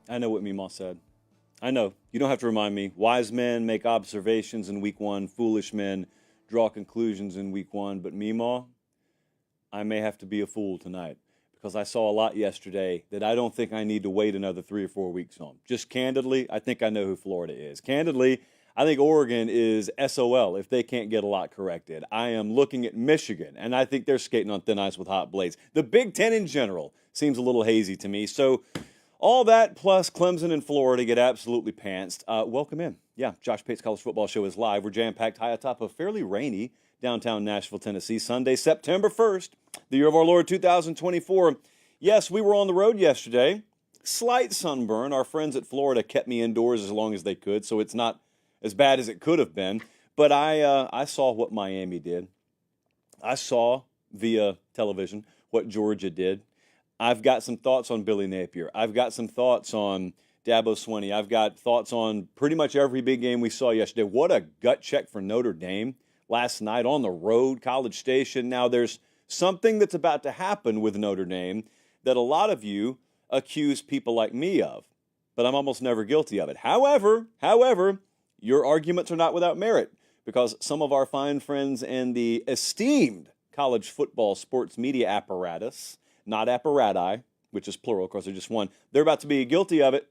I know what Meemaw said. I know. You don't have to remind me. Wise men make observations in week one. Foolish men draw conclusions in week one. But Meemaw, I may have to be a fool tonight because I saw a lot yesterday that I don't think I need to wait another 3 or 4 weeks on. Just candidly, I think I know who Florida is. Candidly, I think Oregon is SOL if they can't get a lot corrected. I am looking at Michigan, and I think they're skating on thin ice with hot blades. The Big Ten in general seems a little hazy to me. So all that plus Clemson and Florida get absolutely pantsed. Welcome in. Yeah, Josh Pate's College Football Show is live. We're jam-packed high atop a fairly rainy downtown Nashville, Tennessee, Sunday, September 1st, the year of our Lord 2024. Yes, we were on the road yesterday. Slight sunburn. Our friends at Florida kept me indoors as long as they could, so it's not as bad as it could have been. But I saw what Miami did. I saw via television what Georgia did. I've got some thoughts on Billy Napier. I've got some thoughts on Dabo Swinney. I've got thoughts on pretty much every big game we saw yesterday. What a gut check for Notre Dame last night on the road, College Station. Now there's something that's about to happen with Notre Dame that a lot of you accuse people like me of, but I'm almost never guilty of it. However, your arguments are not without merit because some of our fine friends in the esteemed college football sports media apparatus, not apparati, which is plural because they're just one, they're about to be guilty of it.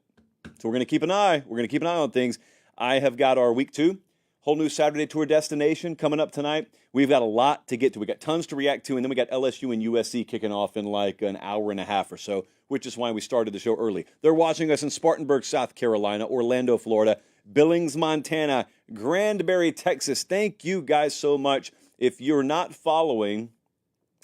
So we're going to keep an eye. We're going to keep an eye on things. I have got our week 2 whole new Saturday tour destination coming up tonight. We've got a lot to get to. We got tons to react to, and then we got LSU and USC kicking off in like an hour and a half or so, which is why we started the show early. They're watching us in Spartanburg, South Carolina, Orlando, Florida, Billings, Montana, Granbury, Texas. Thank you guys so much. If you're not following,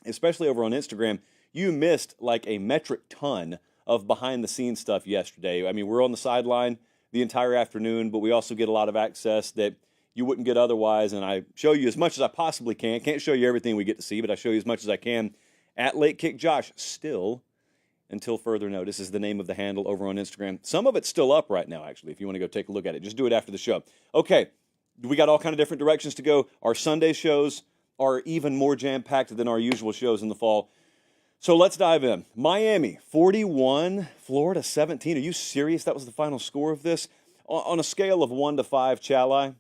especially over on Instagram, you missed like a metric ton of behind-the-scenes stuff yesterday. I mean, we're on the sideline the entire afternoon, but we also get a lot of access that you wouldn't get otherwise, and I show you as much as I possibly can. Can't show you everything we get to see, but I show you as much as I can at Late Kick Josh. Still, until further notice, is the name of the handle over on Instagram. Some of it's still up right now, actually, if you want to go take a look at it. Just do it after the show. Okay, we got all kind of different directions to go. Our Sunday shows are even more jam-packed than our usual shows in the fall. So let's dive in. Miami, 41, Florida, 17. Are you serious? That was the final score of this? On a scale of 1 to 5, Chalai,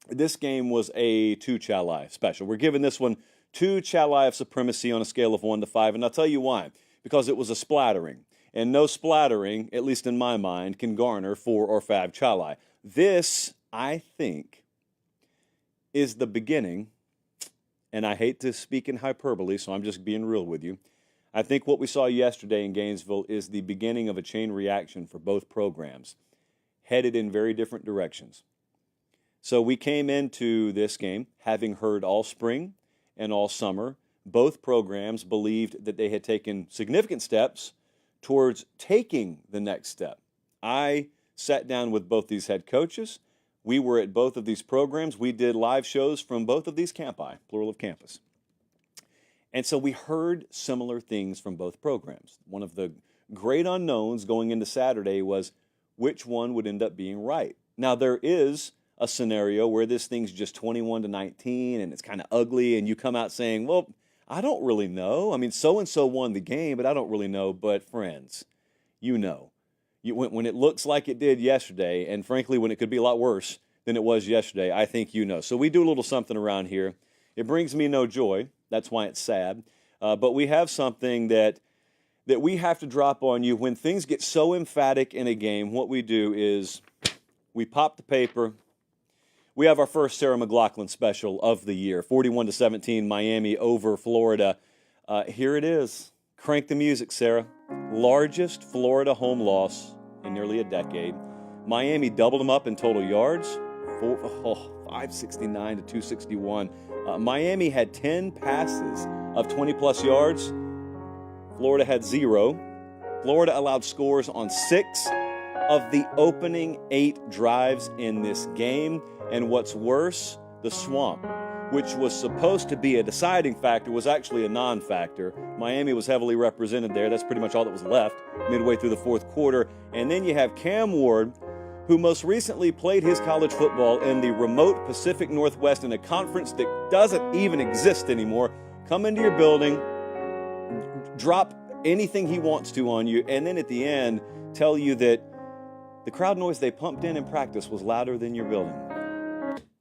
this game was a 2 Chalai special. We're giving this one 2 Chalai of supremacy on a scale of 1 to 5, and I'll tell you why. Because it was a splattering, and no splattering, at least in my mind, can garner 4 or 5 Chalai. This, I think, is the beginning, and I hate to speak in hyperbole, so I'm just being real with you. I think what we saw yesterday in Gainesville is the beginning of a chain reaction for both programs, headed in very different directions. So we came into this game having heard all spring and all summer, both programs believed that they had taken significant steps towards taking the next step. I sat down with both these head coaches. We were at both of these programs. We did live shows from both of these campi, plural of campus. And so we heard similar things from both programs. One of the great unknowns going into Saturday was which one would end up being right. Now, there is a scenario where this thing's just 21-19 and it's kind of ugly, and you come out saying, well, I don't really know. I mean, so-and-so won the game, but I don't really know. But, friends, you know. When it looks like it did yesterday, and frankly, when it could be a lot worse than it was yesterday, I think you know. So we do a little something around here. It brings me no joy. That's why it's sad. But we have something that we have to drop on you. When things get so emphatic in a game, what we do is we pop the paper. We have our first Sarah McLachlan special of the year, 41-17, Miami over Florida. Here it is. Crank the music, Sarah. Largest Florida home loss in nearly a decade. Miami doubled them up in total yards, 569 to 261. Miami had 10 passes of 20-plus yards. Florida had 0. Florida allowed scores on 6 of the opening 8 drives in this game. And what's worse, the swamp, which was supposed to be a deciding factor, was actually a non-factor. Miami was heavily represented there. That's pretty much all that was left midway through the fourth quarter. And then you have Cam Ward, who most recently played his college football in the remote Pacific Northwest in a conference that doesn't even exist anymore, come into your building, drop anything he wants to on you, and then at the end tell you that The crowd noise they pumped in practice was louder than your building.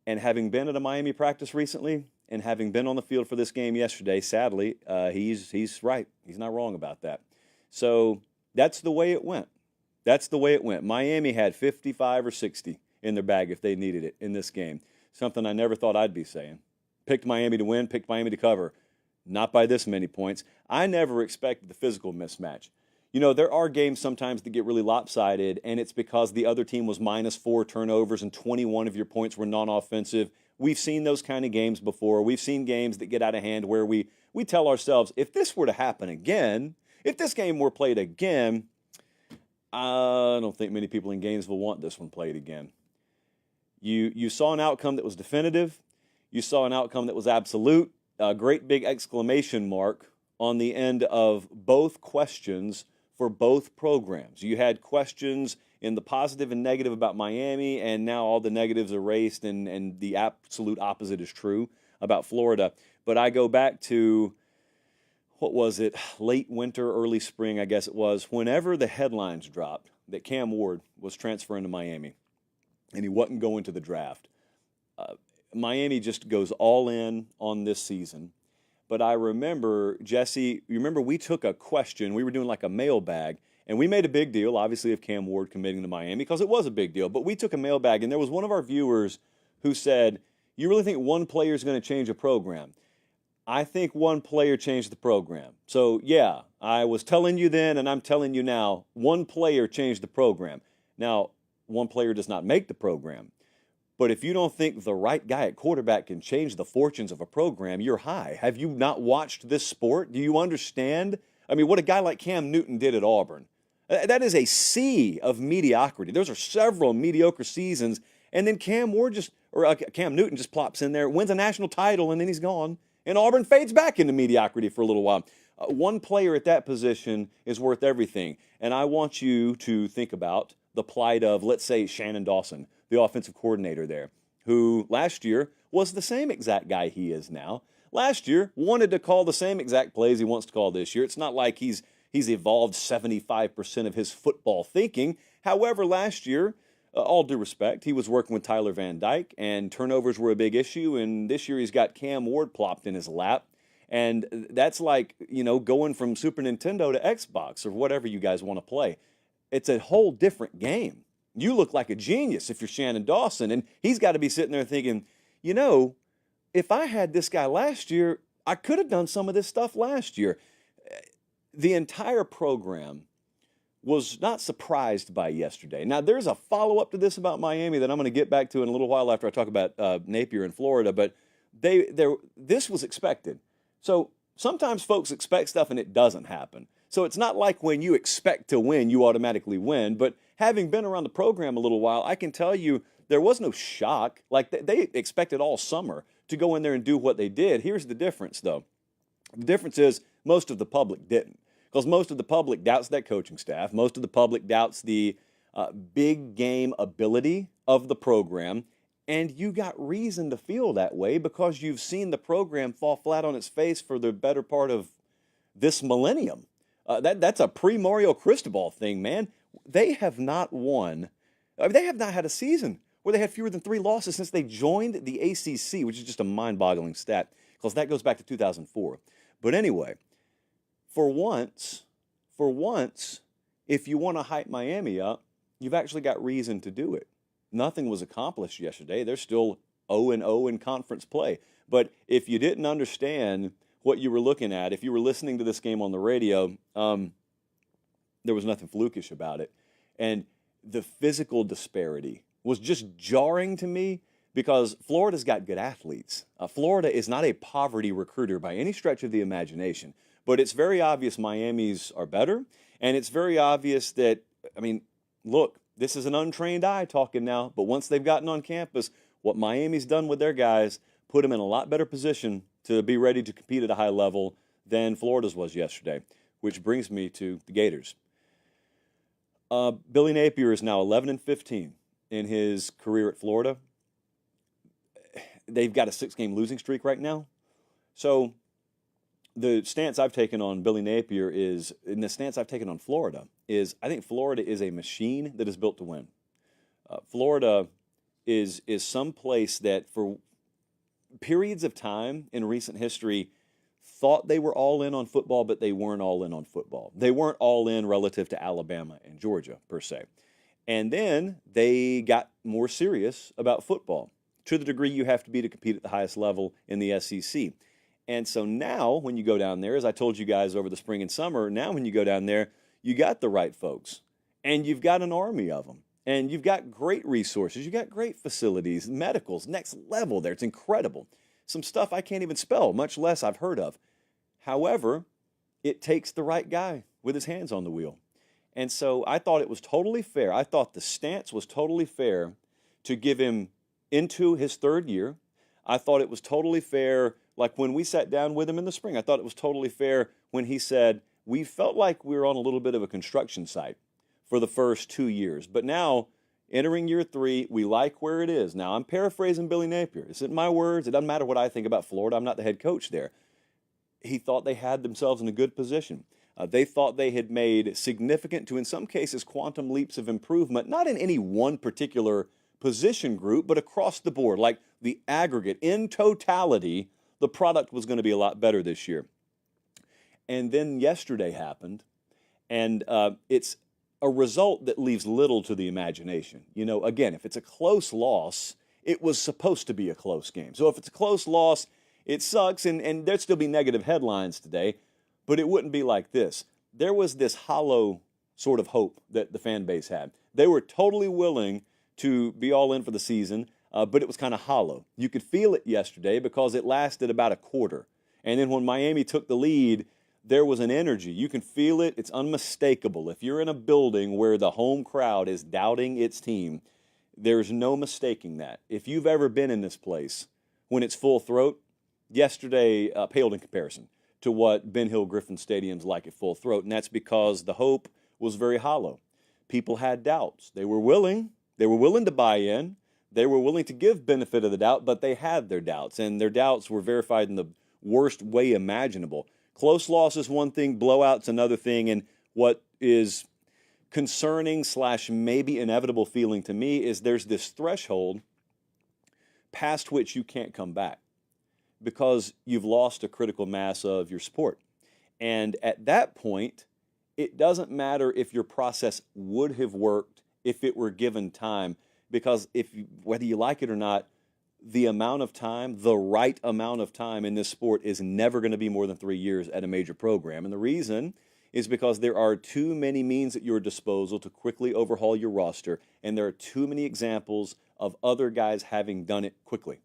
And having been at a Miami practice recently and having been on the field for this game yesterday, sadly, he's right. He's not wrong about that. So that's the way it went. That's the way it went. Miami had 55 or 60 in their bag if they needed it in this game. Something I never thought I'd be saying. Picked Miami to win, picked Miami to cover. Not by this many points. I never expected the physical mismatch. You know, there are games sometimes that get really lopsided, and it's because the other team was -4 turnovers and 21 of your points were non-offensive. We've seen those kind of games before. We've seen games that get out of hand where we tell ourselves, if this were to happen again, if this game were played again, I don't think many people in Gainesville want this one played again. You saw an outcome that was definitive. You saw an outcome that was absolute. A great big exclamation mark on the end of both questions for both programs. You had questions in the positive and negative about Miami, and now all the negatives erased, and the absolute opposite is true about Florida. But I go back to, what was it, late winter, early spring, I guess it was, whenever the headlines dropped that Cam Ward was transferring to Miami and he wasn't going to the draft. Miami just goes all in on this season. But I remember, Jesse, you remember we took a question, we were doing like a mailbag, and we made a big deal, obviously, of Cam Ward committing to Miami, because it was a big deal. But we took a mailbag, and there was one of our viewers who said, you really think one player is going to change a program? I think one player changed the program. So, yeah, I was telling you then, and I'm telling you now, one player changed the program. Now, one player does not make the program. But if you don't think the right guy at quarterback can change the fortunes of a program, you're high. Have you not watched this sport? Do you understand? I mean, what a guy like Cam Newton did at Auburn. That is a sea of mediocrity. Those are several mediocre seasons. And then Cam Newton just plops in there, wins a national title, and then he's gone. And Auburn fades back into mediocrity for a little while. One player at that position is worth everything. And I want you to think about the plight of, let's say, Shannon Dawson, the offensive coordinator there, who last year was the same exact guy he is now. Last year wanted to call the same exact plays he wants to call this year. It's not like he's evolved 75% of his football thinking. However, last year, all due respect, he was working with Tyler Van Dyke, and turnovers were a big issue, and this year he's got Cam Ward plopped in his lap. And that's like, going from Super Nintendo to Xbox or whatever you guys want to play. It's a whole different game. You look like a genius if you're Shannon Dawson, and he's got to be sitting there thinking, if I had this guy last year, I could have done some of this stuff last year. The entire program was not surprised by yesterday. Now, there's a follow-up to this about Miami that I'm going to get back to in a little while after I talk about Napier in Florida, but this was expected. So sometimes folks expect stuff and it doesn't happen. So it's not like when you expect to win, you automatically win. But having been around the program a little while, I can tell you there was no shock. Like they expected all summer to go in there and do what they did. Here's the difference, though. The difference is most of the public didn't. Because most of the public doubts that coaching staff. Most of the public doubts the big game ability of the program. And you got reason to feel that way because you've seen the program fall flat on its face for the better part of this millennium. That's a pre-Mario Cristobal thing, man. They have not won. They have not had a season where they had fewer than 3 losses since they joined the ACC, which is just a mind-boggling stat because that goes back to 2004. But anyway, for once, if you want to hype Miami up, you've actually got reason to do it. Nothing was accomplished yesterday. They're still 0-0 in conference play. But if you didn't understand what you were looking at, if you were listening to this game on the radio, there was nothing flukish about it. And the physical disparity was just jarring to me because Florida's got good athletes. Florida is not a poverty recruiter by any stretch of the imagination, but it's very obvious Miami's are better, and it's very obvious that, look, this is an untrained eye talking now, but once they've gotten on campus, what Miami's done with their guys put them in a lot better position to be ready to compete at a high level than Florida's was yesterday, which brings me to the Gators. Billy Napier is now 11-15 in his career at Florida. They've got a 6-game losing streak right now. So the stance I've taken on Billy Napier and the stance I've taken on Florida is I think Florida is a machine that is built to win. Florida is some place that for periods of time in recent history thought they were all in on football, but they weren't all in on football. They weren't all in relative to Alabama and Georgia, per se. And then they got more serious about football to the degree you have to be to compete at the highest level in the SEC. And so now when you go down there, as I told you guys over the spring and summer, now when you go down there, you got the right folks, and you've got an army of them. And you've got great resources. You've got great facilities, medicals, next level there. It's incredible. Some stuff I can't even spell, much less I've heard of. However, it takes the right guy with his hands on the wheel. And so I thought it was totally fair. I thought the stance was totally fair to give him into his third year. I thought it was totally fair, like when we sat down with him in the spring, I thought it was totally fair when he said, we felt like we were on a little bit of a construction site for the first 2 years. But now, entering year 3, we like where it is. Now, I'm paraphrasing Billy Napier. This isn't my words. It doesn't matter what I think about Florida. I'm not the head coach there. He thought they had themselves in a good position. They thought they had made significant, to in some cases, quantum leaps of improvement, not in any one particular position group, but across the board, like the aggregate. In totality, the product was going to be a lot better this year. And then yesterday happened, and it's a result that leaves little to the imagination. You know, again, if it's a close loss, it was supposed to be a close game. So if it's a close loss, it sucks, and there'd still be negative headlines today, but it wouldn't be like this. There was this hollow sort of hope that the fan base had. They were totally willing to be all in for the season, but it was kind of hollow. You could feel it yesterday because it lasted about a quarter. And then when Miami took the lead, there was an energy. You can feel it. It's unmistakable. If you're in a building where the home crowd is doubting its team, there's no mistaking that. If you've ever been in this place when it's full throat, yesterday paled in comparison to what Ben Hill Griffin Stadium's like at full throat, and that's because the hope was very hollow. People had doubts. They were willing to buy in. They were willing to give benefit of the doubt, but they had their doubts, and their doubts were verified in the worst way imaginable. Close loss is one thing, blowouts another thing, and what is concerning / maybe inevitable feeling to me is there's this threshold past which you can't come back because you've lost a critical mass of your sport. And at that point, it doesn't matter if your process would have worked if it were given time, because whether you like it or not, the amount of time, the right amount of time in this sport is never going to be more than 3 years at a major program. And the reason is because there are too many means at your disposal to quickly overhaul your roster, and there are too many examples of other guys having done it quickly.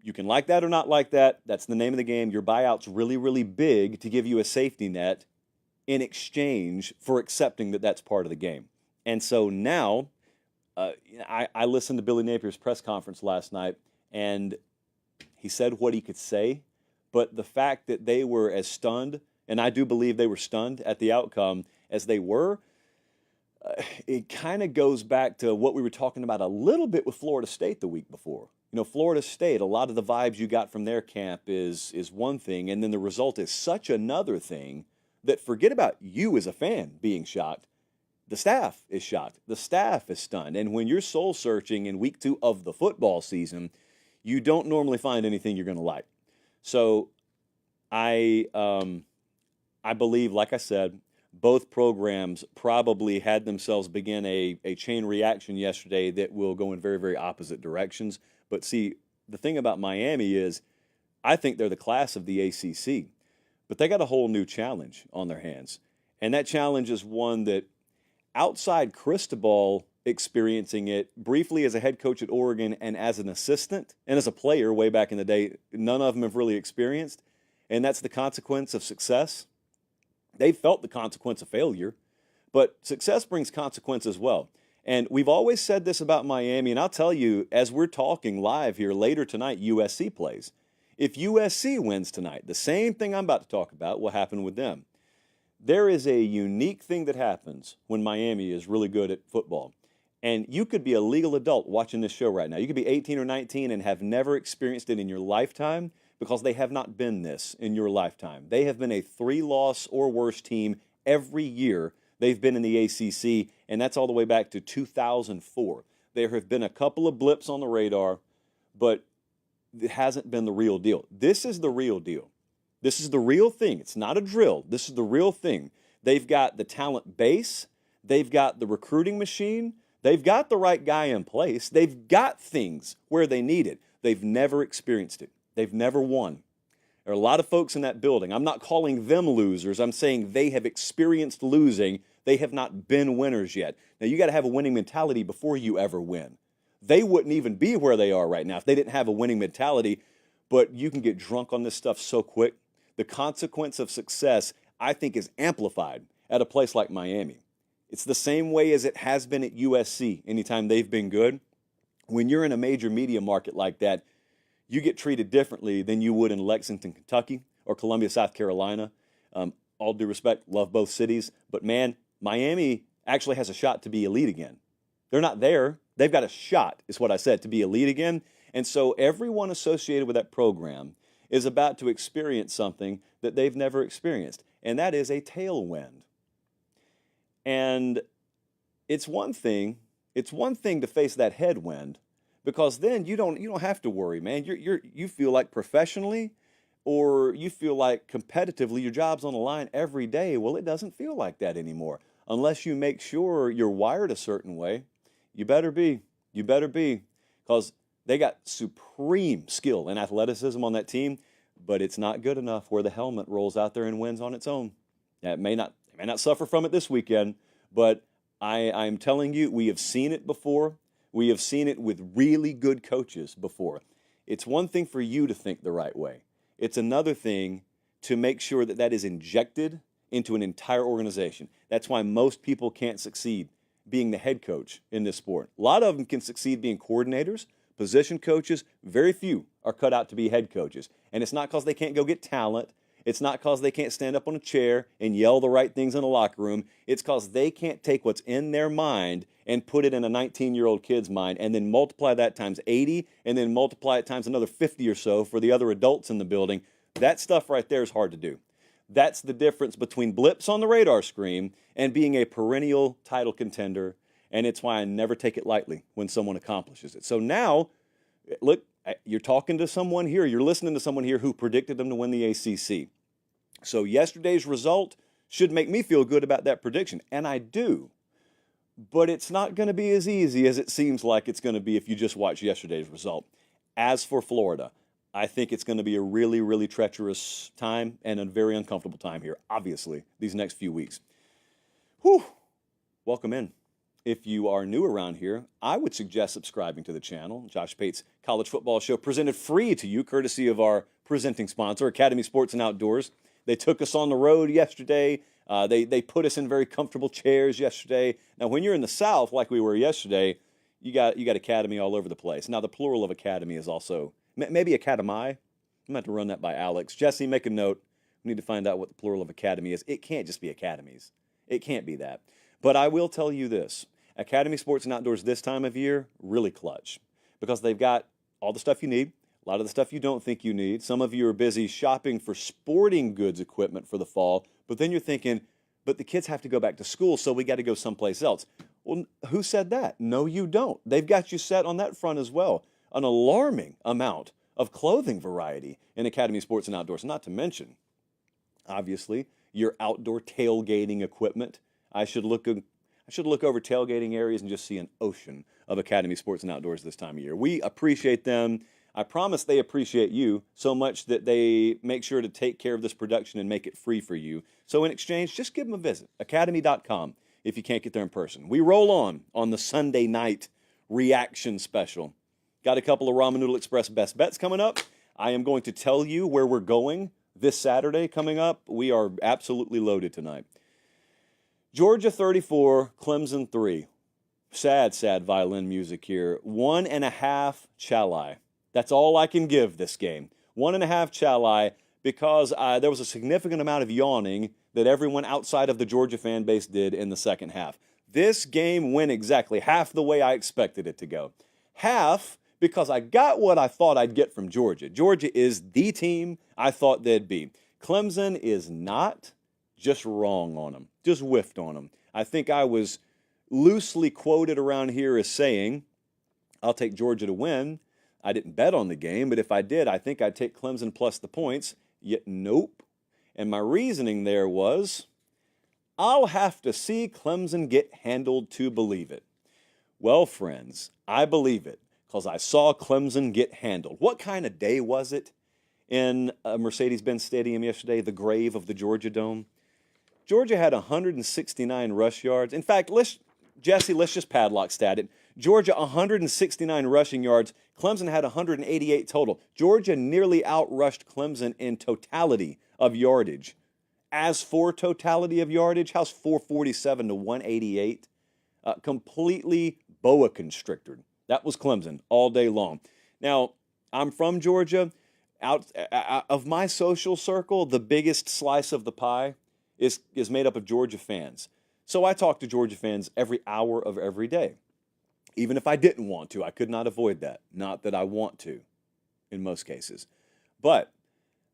You can like that or not like that. That's the name of the game. Your buyout's really, really big to give you a safety net in exchange for accepting that that's part of the game. And so now, I listened to Billy Napier's press conference last night, and he said what he could say, but the fact that they were as stunned, and I do believe they were stunned at the outcome as they were, it kind of goes back to what we were talking about a little bit with Florida State the week before. You know, Florida State, a lot of the vibes you got from their camp is one thing, and then the result is such another thing that forget about you as a fan being shocked. The staff is shocked. The staff is stunned. And when you're soul searching in week 2 of the football season, you don't normally find anything you're going to like. So I believe, like I said, both programs probably had themselves begin a chain reaction yesterday that will go in very, very opposite directions. But see, the thing about Miami is I think they're the class of the ACC, but they got a whole new challenge on their hands. And that challenge is one that outside Cristobal experiencing it briefly as a head coach at Oregon and as an assistant and as a player way back in the day, none of them have really experienced, and that's the consequence of success. They've felt the consequence of failure, but success brings consequence as well. And we've always said this about Miami, and I'll tell you, as we're talking live here later tonight, USC plays. If USC wins tonight, the same thing I'm about to talk about will happen with them. There is a unique thing that happens when Miami is really good at football. And you could be a legal adult watching this show right now. You could be 18 or 19 and have never experienced it in your lifetime because they have not been this in your lifetime. They have been a 3-loss or worse team every year they've been in the ACC, and that's all the way back to 2004. There have been a couple of blips on the radar, but it hasn't been the real deal. This is the real deal. This is the real thing. It's not a drill. This is the real thing. They've got the talent base. They've got the recruiting machine. They've got the right guy in place. They've got things where they need it. They've never experienced it. They've never won. There are a lot of folks in that building. I'm not calling them losers. I'm saying they have experienced losing. They have not been winners yet. Now, you got to have a winning mentality before you ever win. They wouldn't even be where they are right now if they didn't have a winning mentality, but you can get drunk on this stuff so quick. The consequence of success, I think, is amplified at a place like Miami. It's the same way as it has been at USC anytime they've been good. When you're in a major media market like that, you get treated differently than you would in Lexington, Kentucky, or Columbia, South Carolina. All due respect, love both cities. But, man, Miami actually has a shot to be elite again. They're not there. They've got a shot, is what I said, to be elite again. And so everyone associated with that program is about to experience something that they've never experienced, and that is a tailwind. And it's one thing to face that headwind, because then you don't have to worry, man. You feel like professionally, or you feel like competitively your job's on the line every day. Well, it doesn't feel like that anymore. Unless you make sure you're wired a certain way. You better be, because they got supreme skill and athleticism on that team, but it's not good enough where the helmet rolls out there and wins on its own. Now, it may not suffer from it this weekend, but I'm telling you, we have seen it before. We have seen it with really good coaches before. It's one thing for you to think the right way. It's another thing to make sure that that is injected into an entire organization. That's why most people can't succeed being the head coach in this sport. A lot of them can succeed being coordinators, position coaches. Very few are cut out to be head coaches. And it's not because they can't go get talent. It's not because they can't stand up on a chair and yell the right things in a locker room. It's because they can't take what's in their mind and put it in a 19-year-old kid's mind and then multiply that times 80 and then multiply it times another 50 or so for the other adults in the building. That stuff right there is hard to do. That's the difference between blips on the radar screen and being a perennial title contender, and it's why I never take it lightly when someone accomplishes it. So now, look, you're talking to someone here, you're listening to someone here who predicted them to win the ACC. So yesterday's result should make me feel good about that prediction, and I do. But it's not going to be as easy as it seems like it's going to be if you just watch yesterday's result. As for Florida, I think it's going to be a really, really treacherous time and a very uncomfortable time here, obviously, these next few weeks. Whew. Welcome in. If you are new around here, I would suggest subscribing to the channel. Josh Pate's College Football Show presented free to you, courtesy of our presenting sponsor, Academy Sports and Outdoors. They took us on the road yesterday. They put us in very comfortable chairs yesterday. Now, when you're in the South, like we were yesterday, you got Academy all over the place. Now, the plural of Academy is also maybe Academy. I'm going to have to run that by Alex. Jesse, make a note. We need to find out what the plural of Academy is. It can't just be academies. It can't be that. But I will tell you this. Academy Sports and Outdoors this time of year, really clutch. Because they've got all the stuff you need, a lot of the stuff you don't think you need. Some of you are busy shopping for sporting goods equipment for the fall, but then you're thinking, but the kids have to go back to school, so we got to go someplace else. Well, who said that? No, you don't. They've got you set on that front as well. An alarming amount of clothing variety in Academy Sports and Outdoors, not to mention, obviously, your outdoor tailgating equipment. I should look over tailgating areas and just see an ocean of Academy Sports and Outdoors this time of year. We appreciate them. I promise they appreciate you so much that they make sure to take care of this production and make it free for you. So in exchange, just give them a visit, academy.com, if you can't get there in person. We roll on the Sunday night reaction special. Got a couple of Ramen Noodle Express best bets coming up. I am going to tell you where we're going this Saturday coming up. We are absolutely loaded tonight. Georgia 34, Clemson 3. Sad, sad violin music here. 1.5 Chali. That's all I can give this game. 1.5 Chali, because there was a significant amount of yawning that everyone outside of the Georgia fan base did in the second half. This game went exactly half the way I expected it to go. Half because I got what I thought I'd get from Georgia. Georgia is the team I thought they'd be. Clemson is not, just wrong on them, just whiffed on them. I think I was loosely quoted around here as saying, I'll take Georgia to win. I didn't bet on the game, but if I did, I think I'd take Clemson plus the points. Yet, nope. And my reasoning there was, I'll have to see Clemson get handled to believe it. Well, friends, I believe it because I saw Clemson get handled. What kind of day was it in Mercedes-Benz Stadium yesterday, the grave of the Georgia Dome? Georgia had 169 rush yards. In fact, let's just padlock stat it. Georgia, 169 rushing yards. Clemson had 188 total. Georgia nearly outrushed Clemson in totality of yardage. As for totality of yardage, how's 447 to 188? Completely boa constricted. That was Clemson all day long. Now, I'm from Georgia. Out of my social circle, the biggest slice of the pie is made up of Georgia fans. So I talk to Georgia fans every hour of every day. Even if I didn't want to, I could not avoid that. Not that I want to, in most cases. But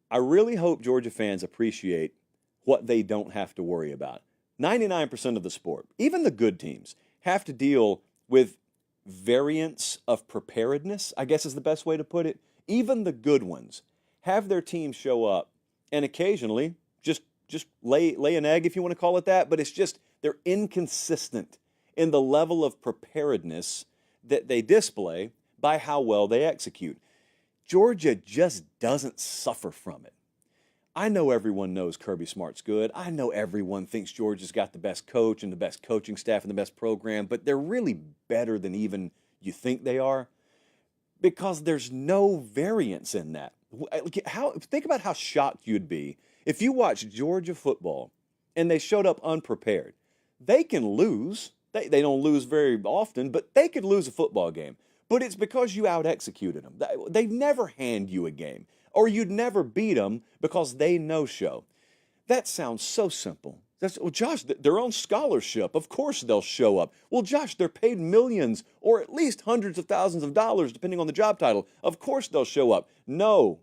I really hope Georgia fans appreciate what they don't have to worry about. 99% of the sport, even the good teams, have to deal with variants of preparedness, I guess is the best way to put it. Even the good ones have their team show up and occasionally just lay an egg, if you want to call it that, but it's just they're inconsistent in the level of preparedness that they display by how well they execute. Georgia just doesn't suffer from it. I know everyone knows Kirby Smart's good. I know everyone thinks Georgia's got the best coach and the best coaching staff and the best program, but they're really better than even you think they are because there's no variance in that. Think about how shocked you'd be if you watched Georgia football and they showed up unprepared. They can lose. They don't lose very often, but they could lose a football game. But it's because you out-executed them. They never hand you a game, or you'd never beat them because they no-show. That sounds so simple. Well, Josh, their own scholarship, of course they'll show up. Well, Josh, they're paid millions or at least hundreds of thousands of dollars, depending on the job title. Of course they'll show up. No,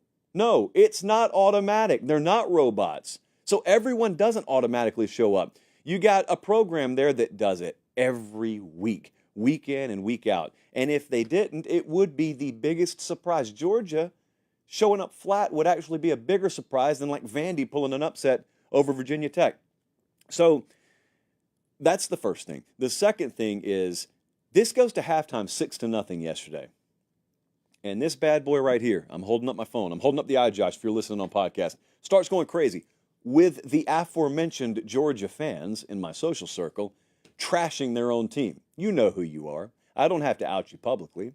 it's not automatic. They're not robots. So everyone doesn't automatically show up. You got a program there that does it every week, week in and week out. And if they didn't, it would be the biggest surprise. Georgia showing up flat would actually be a bigger surprise than like Vandy pulling an upset over Virginia Tech. So that's the first thing. The second thing is this goes to halftime 6-0 yesterday. And this bad boy right here, I'm holding up my phone. I'm holding up the iJosh if you're listening on podcast. Starts going crazy with the aforementioned Georgia fans in my social circle trashing their own team. You know who you are. I don't have to out you publicly.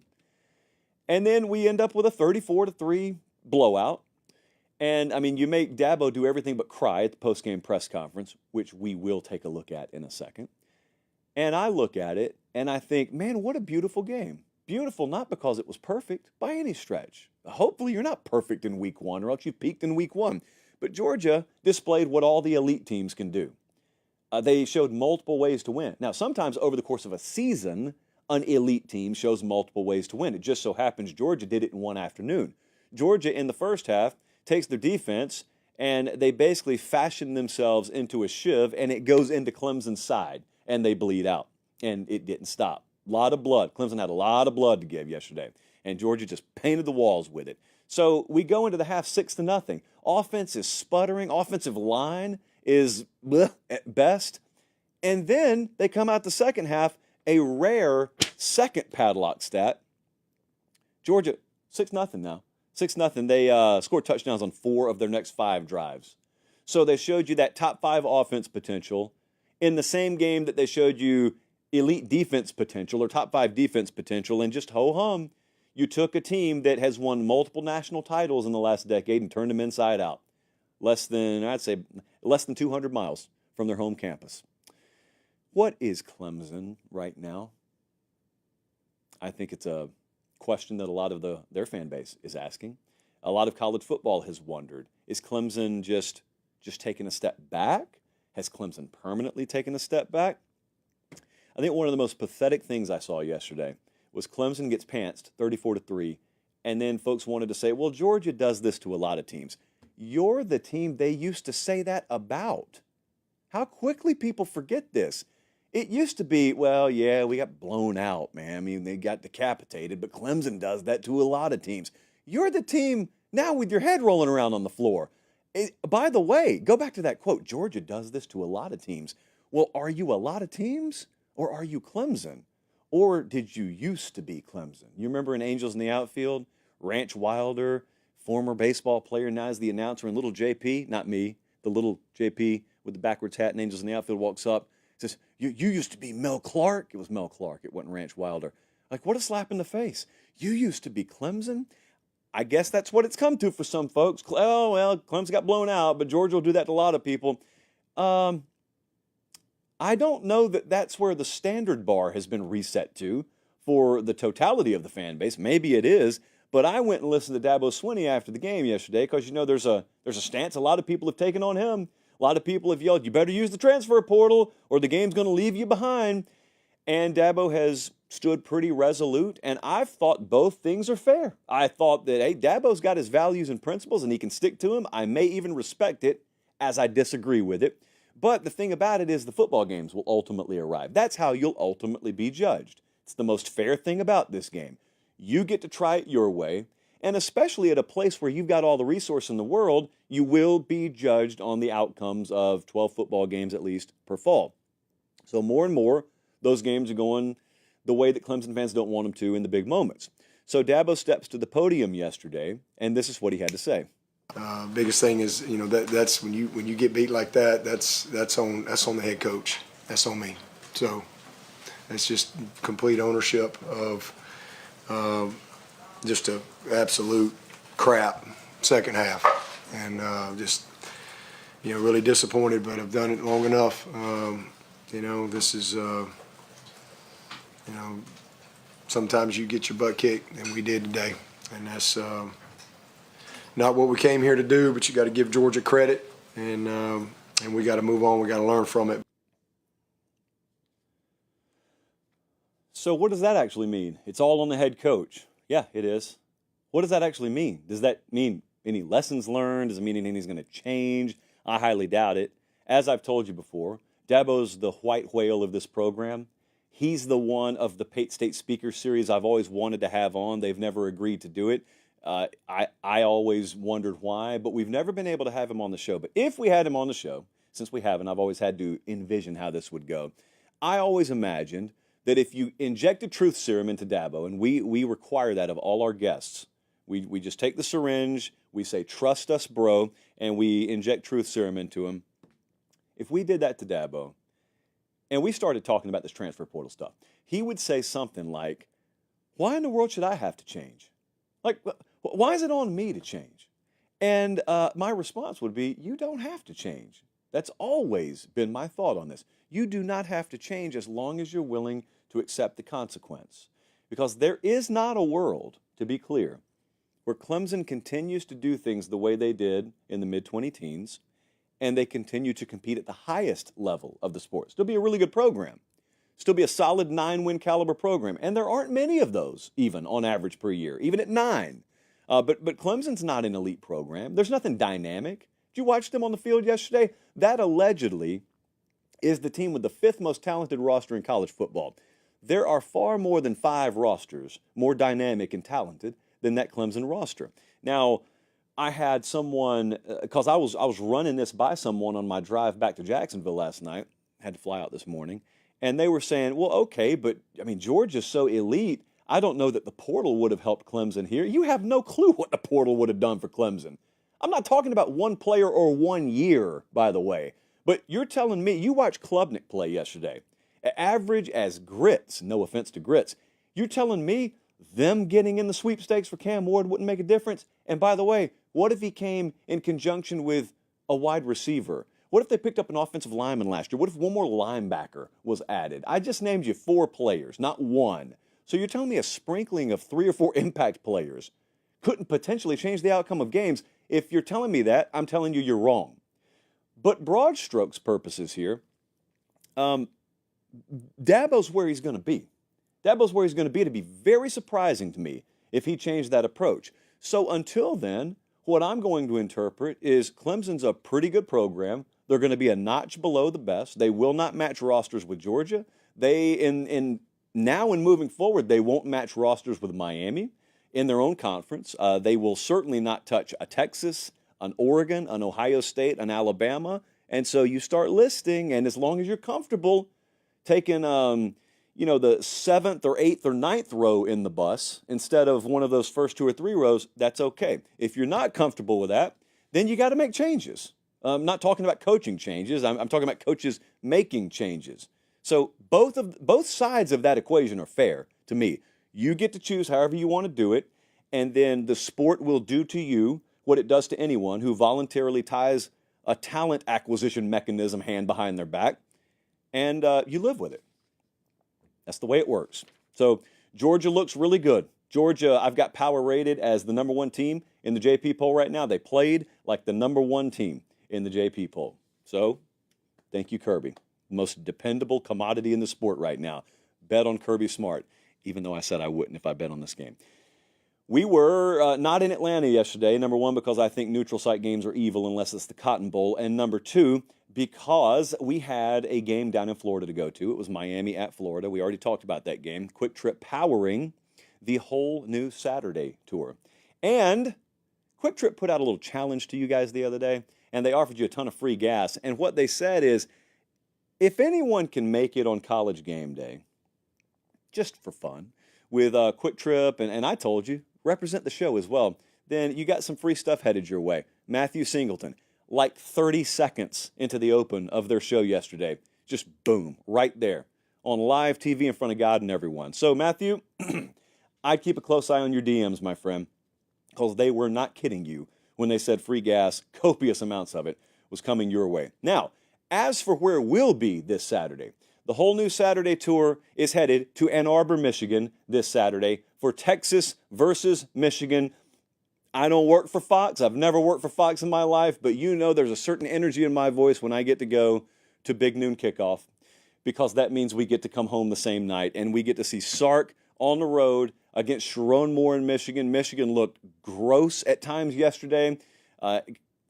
And then we end up with a 34-3 blowout. And, I mean, you make Dabo do everything but cry at the postgame press conference, which we will take a look at in a second. And I look at it, and I think, man, what a beautiful game. Beautiful, not because it was perfect by any stretch. Hopefully you're not perfect in week one, or else you peaked in week one. But Georgia displayed what all the elite teams can do. They showed multiple ways to win. Now, sometimes over the course of a season, an elite team shows multiple ways to win. It just so happens Georgia did it in one afternoon. Georgia, in the first half, takes their defense, and they basically fashion themselves into a shiv, and it goes into Clemson's side, and they bleed out. And it didn't stop. A lot of blood. Clemson had a lot of blood to give yesterday, and Georgia just painted the walls with it. So we go into the half 6-0. Offense is sputtering. Offensive line is at best. And then they come out the second half, a rare second padlock stat. Georgia, 6-0 now. 6-0. They scored touchdowns on 4 of their next 5 drives. So they showed you that top 5 offense potential in the same game that they showed you elite defense potential or top 5 defense potential, and just ho-hum, you took a team that has won multiple national titles in the last decade and turned them inside out. Less than 200 miles from their home campus. What is Clemson right now? I think it's a question that a lot of their fan base is asking. A lot of college football has wondered, is Clemson just taking a step back? Has Clemson permanently taken a step back? I think one of the most pathetic things I saw yesterday was Clemson gets pantsed 34-3, and then folks wanted to say, well, Georgia does this to a lot of teams. You're the team they used to say that about. How quickly people forget this. It used to be, well, yeah, we got blown out, man. I mean, they got decapitated, but Clemson does that to a lot of teams. You're the team now with your head rolling around on the floor. By the way, go back to that quote. Georgia does this to a lot of teams. Well, are you a lot of teams or are you Clemson? Or did you used to be Clemson? You remember in Angels in the Outfield, Ranch Wilder, former baseball player, now is the announcer, and little JP, not me, the little JP with the backwards hat and Angels in the Outfield walks up, says, you used to be Mel Clark. It was Mel Clark. It wasn't Ranch Wilder. Like, what a slap in the face. You used to be Clemson? I guess that's what it's come to for some folks. Oh, well, Clemson got blown out, but Georgia will do that to a lot of people. I don't know that that's where the standard bar has been reset to for the totality of the fan base. Maybe it is, but I went and listened to Dabo Swinney after the game yesterday because, you know, there's a stance a lot of people have taken on him. A lot of people have yelled, you better use the transfer portal or the game's going to leave you behind. And Dabo has stood pretty resolute, and I've thought both things are fair. I thought that, hey, Dabo's got his values and principles, and he can stick to them. I may even respect it as I disagree with it. But the thing about it is the football games will ultimately arrive. That's how you'll ultimately be judged. It's the most fair thing about this game. You get to try it your way, and especially at a place where you've got all the resource in the world, you will be judged on the outcomes of 12 football games at least per fall. So more and more, those games are going the way that Clemson fans don't want them to in the big moments. So Dabo steps to the podium yesterday, and this is what he had to say. Biggest thing is, you know, that's when you get beat like that, that's on the head coach. That's on me. So it's just complete ownership of just a absolute crap second half, and just, you know, really disappointed. But I've done it long enough. You know, this is you know, sometimes you get your butt kicked, and we did today, and that's not what we came here to do. But you got to give Georgia credit, and we got to move on. We got to learn from it. So what does that actually mean? It's all on the head coach. Yeah, it is. What does that actually mean? Does that mean any lessons learned? Does it mean anything's going to change? I highly doubt it. As I've told you before, Dabo's the white whale of this program. He's the one of the Pate State Speaker Series I've always wanted to have on. They've never agreed to do it. I always wondered why, but we've never been able to have him on the show. But if we had him on the show, since we haven't, I've always had to envision how this would go. I always imagined that if you injected truth serum into Dabo, and we require that of all our guests, we just take the syringe, we say, trust us, bro, and we inject truth serum into him. If we did that to Dabo, and we started talking about this transfer portal stuff, he would say something like, why in the world should I have to change? Like, why is it on me to change? And my response would be, you don't have to change. That's always been my thought on this. You do not have to change as long as you're willing to accept the consequence. Because there is not a world, to be clear, where Clemson continues to do things the way they did in the mid-20 teens, and they continue to compete at the highest level of the sport. Still be a really good program. Still be a solid 9-win caliber program. And there aren't many of those, even, on average per year, even at 9. But Clemson's not an elite program. There's nothing dynamic. Did you watch them on the field yesterday? That allegedly is the team with the 5th most talented roster in college football. There are far more than 5 rosters more dynamic and talented than that Clemson roster. Now, I had someone, because I was running this by someone on my drive back to Jacksonville last night, had to fly out this morning, and they were saying, well, okay, but, I mean, Georgia's so elite, I don't know that the portal would have helped Clemson here. You have no clue what the portal would have done for Clemson. I'm not talking about one player or 1 year, by the way, but you're telling me, you watched Klubnik play yesterday, average as grits, no offense to grits, you're telling me them getting in the sweepstakes for Cam Ward wouldn't make a difference? And by the way, what if he came in conjunction with a wide receiver? What if they picked up an offensive lineman last year? What if one more linebacker was added? I just named you 4 players, not 1. So you're telling me a sprinkling of 3 or 4 impact players couldn't potentially change the outcome of games? If you're telling me that, I'm telling you you're wrong. But broad strokes purposes here, Dabo's where he's going to be. Dabo's where he's going to be. It'd be very surprising to me if he changed that approach. So until then, what I'm going to interpret is Clemson's a pretty good program. They're going to be a notch below the best. They will not match rosters with Georgia. Now and moving forward, they won't match rosters with Miami in their own conference. They will certainly not touch a Texas, an Oregon, an Ohio State, an Alabama. And so you start listing, and as long as you're comfortable taking, the 7th or 8th or 9th row in the bus instead of one of those first 2 or 3 rows, that's okay. If you're not comfortable with that, then you got to make changes. I'm not talking about coaching changes. I'm talking about coaches making changes. So both sides of that equation are fair to me. You get to choose however you want to do it, and then the sport will do to you what it does to anyone who voluntarily ties a talent acquisition mechanism hand behind their back, and you live with it. That's the way it works. So Georgia looks really good. Georgia, I've got power rated as the number 1 team in the JP poll right now. They played like the number 1 team in the JP poll. So thank you, Kirby. Most dependable commodity in the sport right now. Bet on Kirby Smart, even though I said I wouldn't if I bet on this game. We were not in Atlanta yesterday, number 1, because I think neutral site games are evil unless it's the Cotton Bowl, and number 2, because we had a game down in Florida to go to. It was Miami at Florida. We already talked about that game. Quick Trip powering the whole new Saturday tour. And Quick Trip put out a little challenge to you guys the other day, and they offered you a ton of free gas. And what they said is, if anyone can make it on College game day, just for fun, with Quick Trip, and I told you, represent the show as well, then you got some free stuff headed your way. Matthew Singleton, like 30 seconds into the open of their show yesterday, just boom, right there, on live TV in front of God and everyone. So, Matthew, I'd keep a close eye on your DMs, my friend, because they were not kidding you when they said free gas, copious amounts of it, was coming your way. Now, as for where we'll be this Saturday, the whole new Saturday tour is headed to Ann Arbor, Michigan this Saturday for Texas versus Michigan. I don't work for Fox. I've never worked for Fox in my life, but you know there's a certain energy in my voice when I get to go to Big Noon Kickoff, because that means we get to come home the same night, and we get to see Sark on the road against Sharon Moore in Michigan. Michigan looked gross at times yesterday.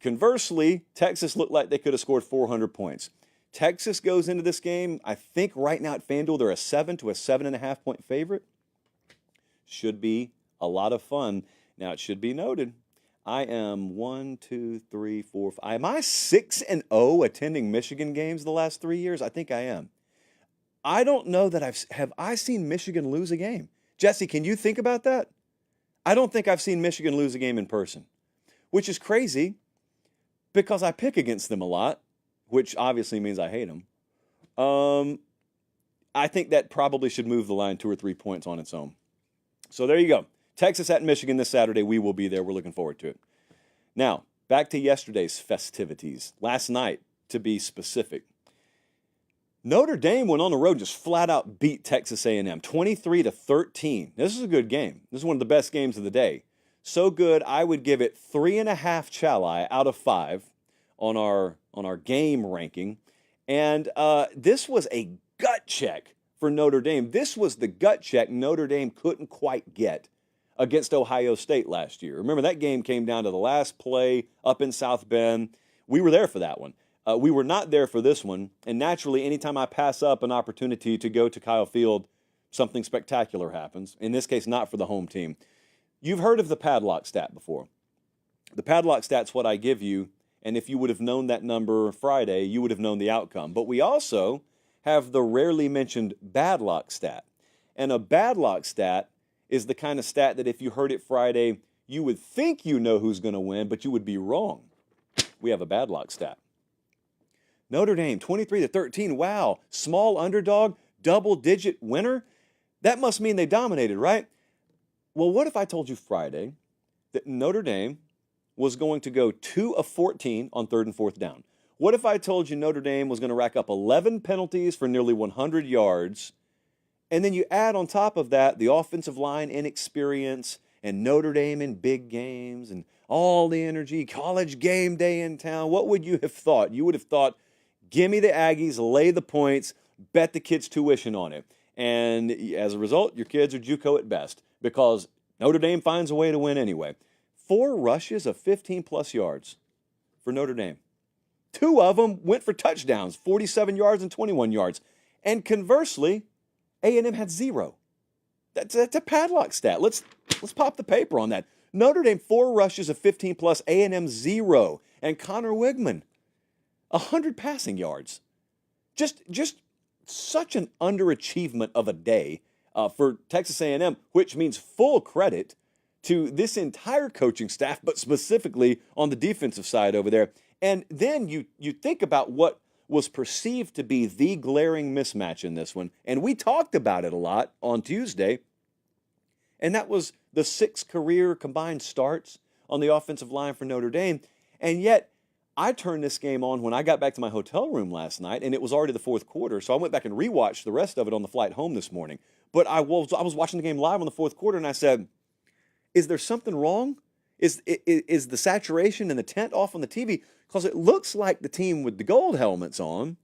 Conversely, Texas looked like they could have scored 400 points. Texas goes into this game, I think right now at FanDuel, they're a 7 to a 7.5 point favorite. Should be a lot of fun. Now, it should be noted, I am 1, 2, 3, 4, 5. Am I 6-0 attending Michigan games the last 3 years? I think I am. I don't know that have I seen Michigan lose a game. Jesse, can you think about that? I don't think I've seen Michigan lose a game in person, which is crazy because I pick against them a lot, which obviously means I hate them. I think that probably should move the line 2 or 3 points on its own. So there you go. Texas at Michigan this Saturday. We will be there. We're looking forward to it. Now, back to yesterday's festivities. Last night, to be specific. Notre Dame went on the road and just flat out beat Texas A&M 23-13. This is a good game. This is one of the best games of the day. So good, I would give it 3.5 Chali out of 5 on our game ranking. And this was a gut check for Notre Dame. This was the gut check Notre Dame couldn't quite get against Ohio State last year. Remember, that game came down to the last play up in South Bend. We were there for that one. We were not there for this one. And naturally, anytime I pass up an opportunity to go to Kyle Field, something spectacular happens. In this case, not for the home team. You've heard of the padlock stat before. The padlock stat's what I give you, and if you would have known that number Friday, you would have known the outcome. But we also have the rarely mentioned bad luck stat. And a bad luck stat is the kind of stat that if you heard it Friday, you would think you know who's going to win, but you would be wrong. We have a bad luck stat. Notre Dame, 23-13. Wow, small underdog, double-digit winner. That must mean they dominated, right? Well, what if I told you Friday that Notre Dame was going to go 2 of 14 on 3rd and 4th down? What if I told you Notre Dame was going to rack up 11 penalties for nearly 100 yards, and then you add on top of that the offensive line inexperience and Notre Dame in big games and all the energy, college game day in town? What would you have thought? You would have thought, give me the Aggies, lay the points, bet the kids' tuition on it. And as a result, your kids are JUCO at best because Notre Dame finds a way to win anyway. 4 rushes of 15-plus yards for Notre Dame. 2 of them went for touchdowns, 47 yards and 21 yards. And conversely, A&M had 0. That's a padlock stat. Let's pop the paper on that. Notre Dame 4 rushes of 15 plus, A&M 0, and Connor Wigman 100 passing yards. Just such an underachievement of a day for Texas A&M, which means full credit to this entire coaching staff, but specifically on the defensive side over there. And then you think about what was perceived to be the glaring mismatch in this one, and we talked about it a lot on Tuesday, and that was the 6 career combined starts on the offensive line for Notre Dame. And yet, I turned this game on when I got back to my hotel room last night, and it was already the 4th quarter, so I went back and rewatched the rest of it on the flight home this morning. But I was watching the game live on the 4th quarter, and I said, is there something wrong? Is the saturation and the tent off on the TV? Because it looks like the team with the gold helmets on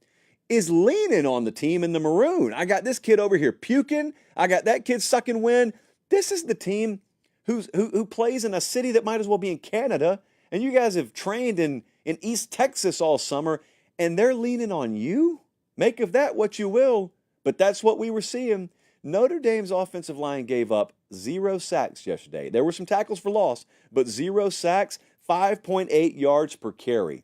is leaning on the team in the maroon. I got this kid over here puking. I got that kid sucking wind. This is the team who plays in a city that might as well be in Canada, and you guys have trained in East Texas all summer, and they're leaning on you? Make of that what you will, but that's what we were seeing. Notre Dame's offensive line gave up 0 sacks yesterday. There were some tackles for loss, but 0 sacks, 5.8 yards per carry.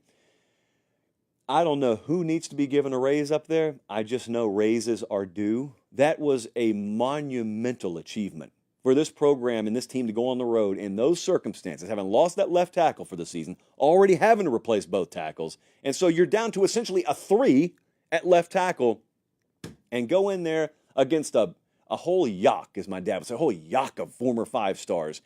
I don't know who needs to be given a raise up there. I just know raises are due. That was a monumental achievement for this program and this team to go on the road in those circumstances, having lost that left tackle for the season, already having to replace both tackles. And so you're down to essentially a 3 at left tackle and go in there against a whole yak, as my dad would say, a whole yak of former 5 stars.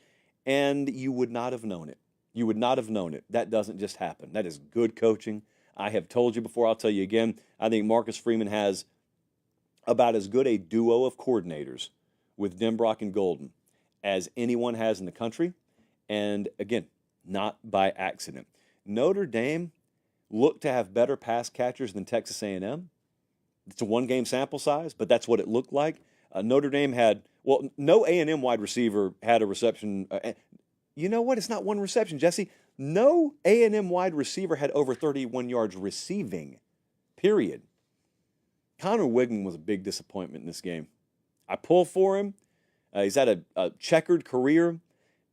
And you would not have known it. You would not have known it. That doesn't just happen. That is good coaching. I have told you before, I'll tell you again, I think Marcus Freeman has about as good a duo of coordinators with Denbrock and Golden as anyone has in the country. And again, not by accident. Notre Dame looked to have better pass catchers than Texas A&M. It's a 1-game sample size, but that's what it looked like. Notre Dame had, well, no A&M wide receiver had a reception. You know what? It's not one reception, Jesse. No A&M wide receiver had over 31 yards receiving, period. Connor Wigman was a big disappointment in this game. I pull for him. He's had a checkered career,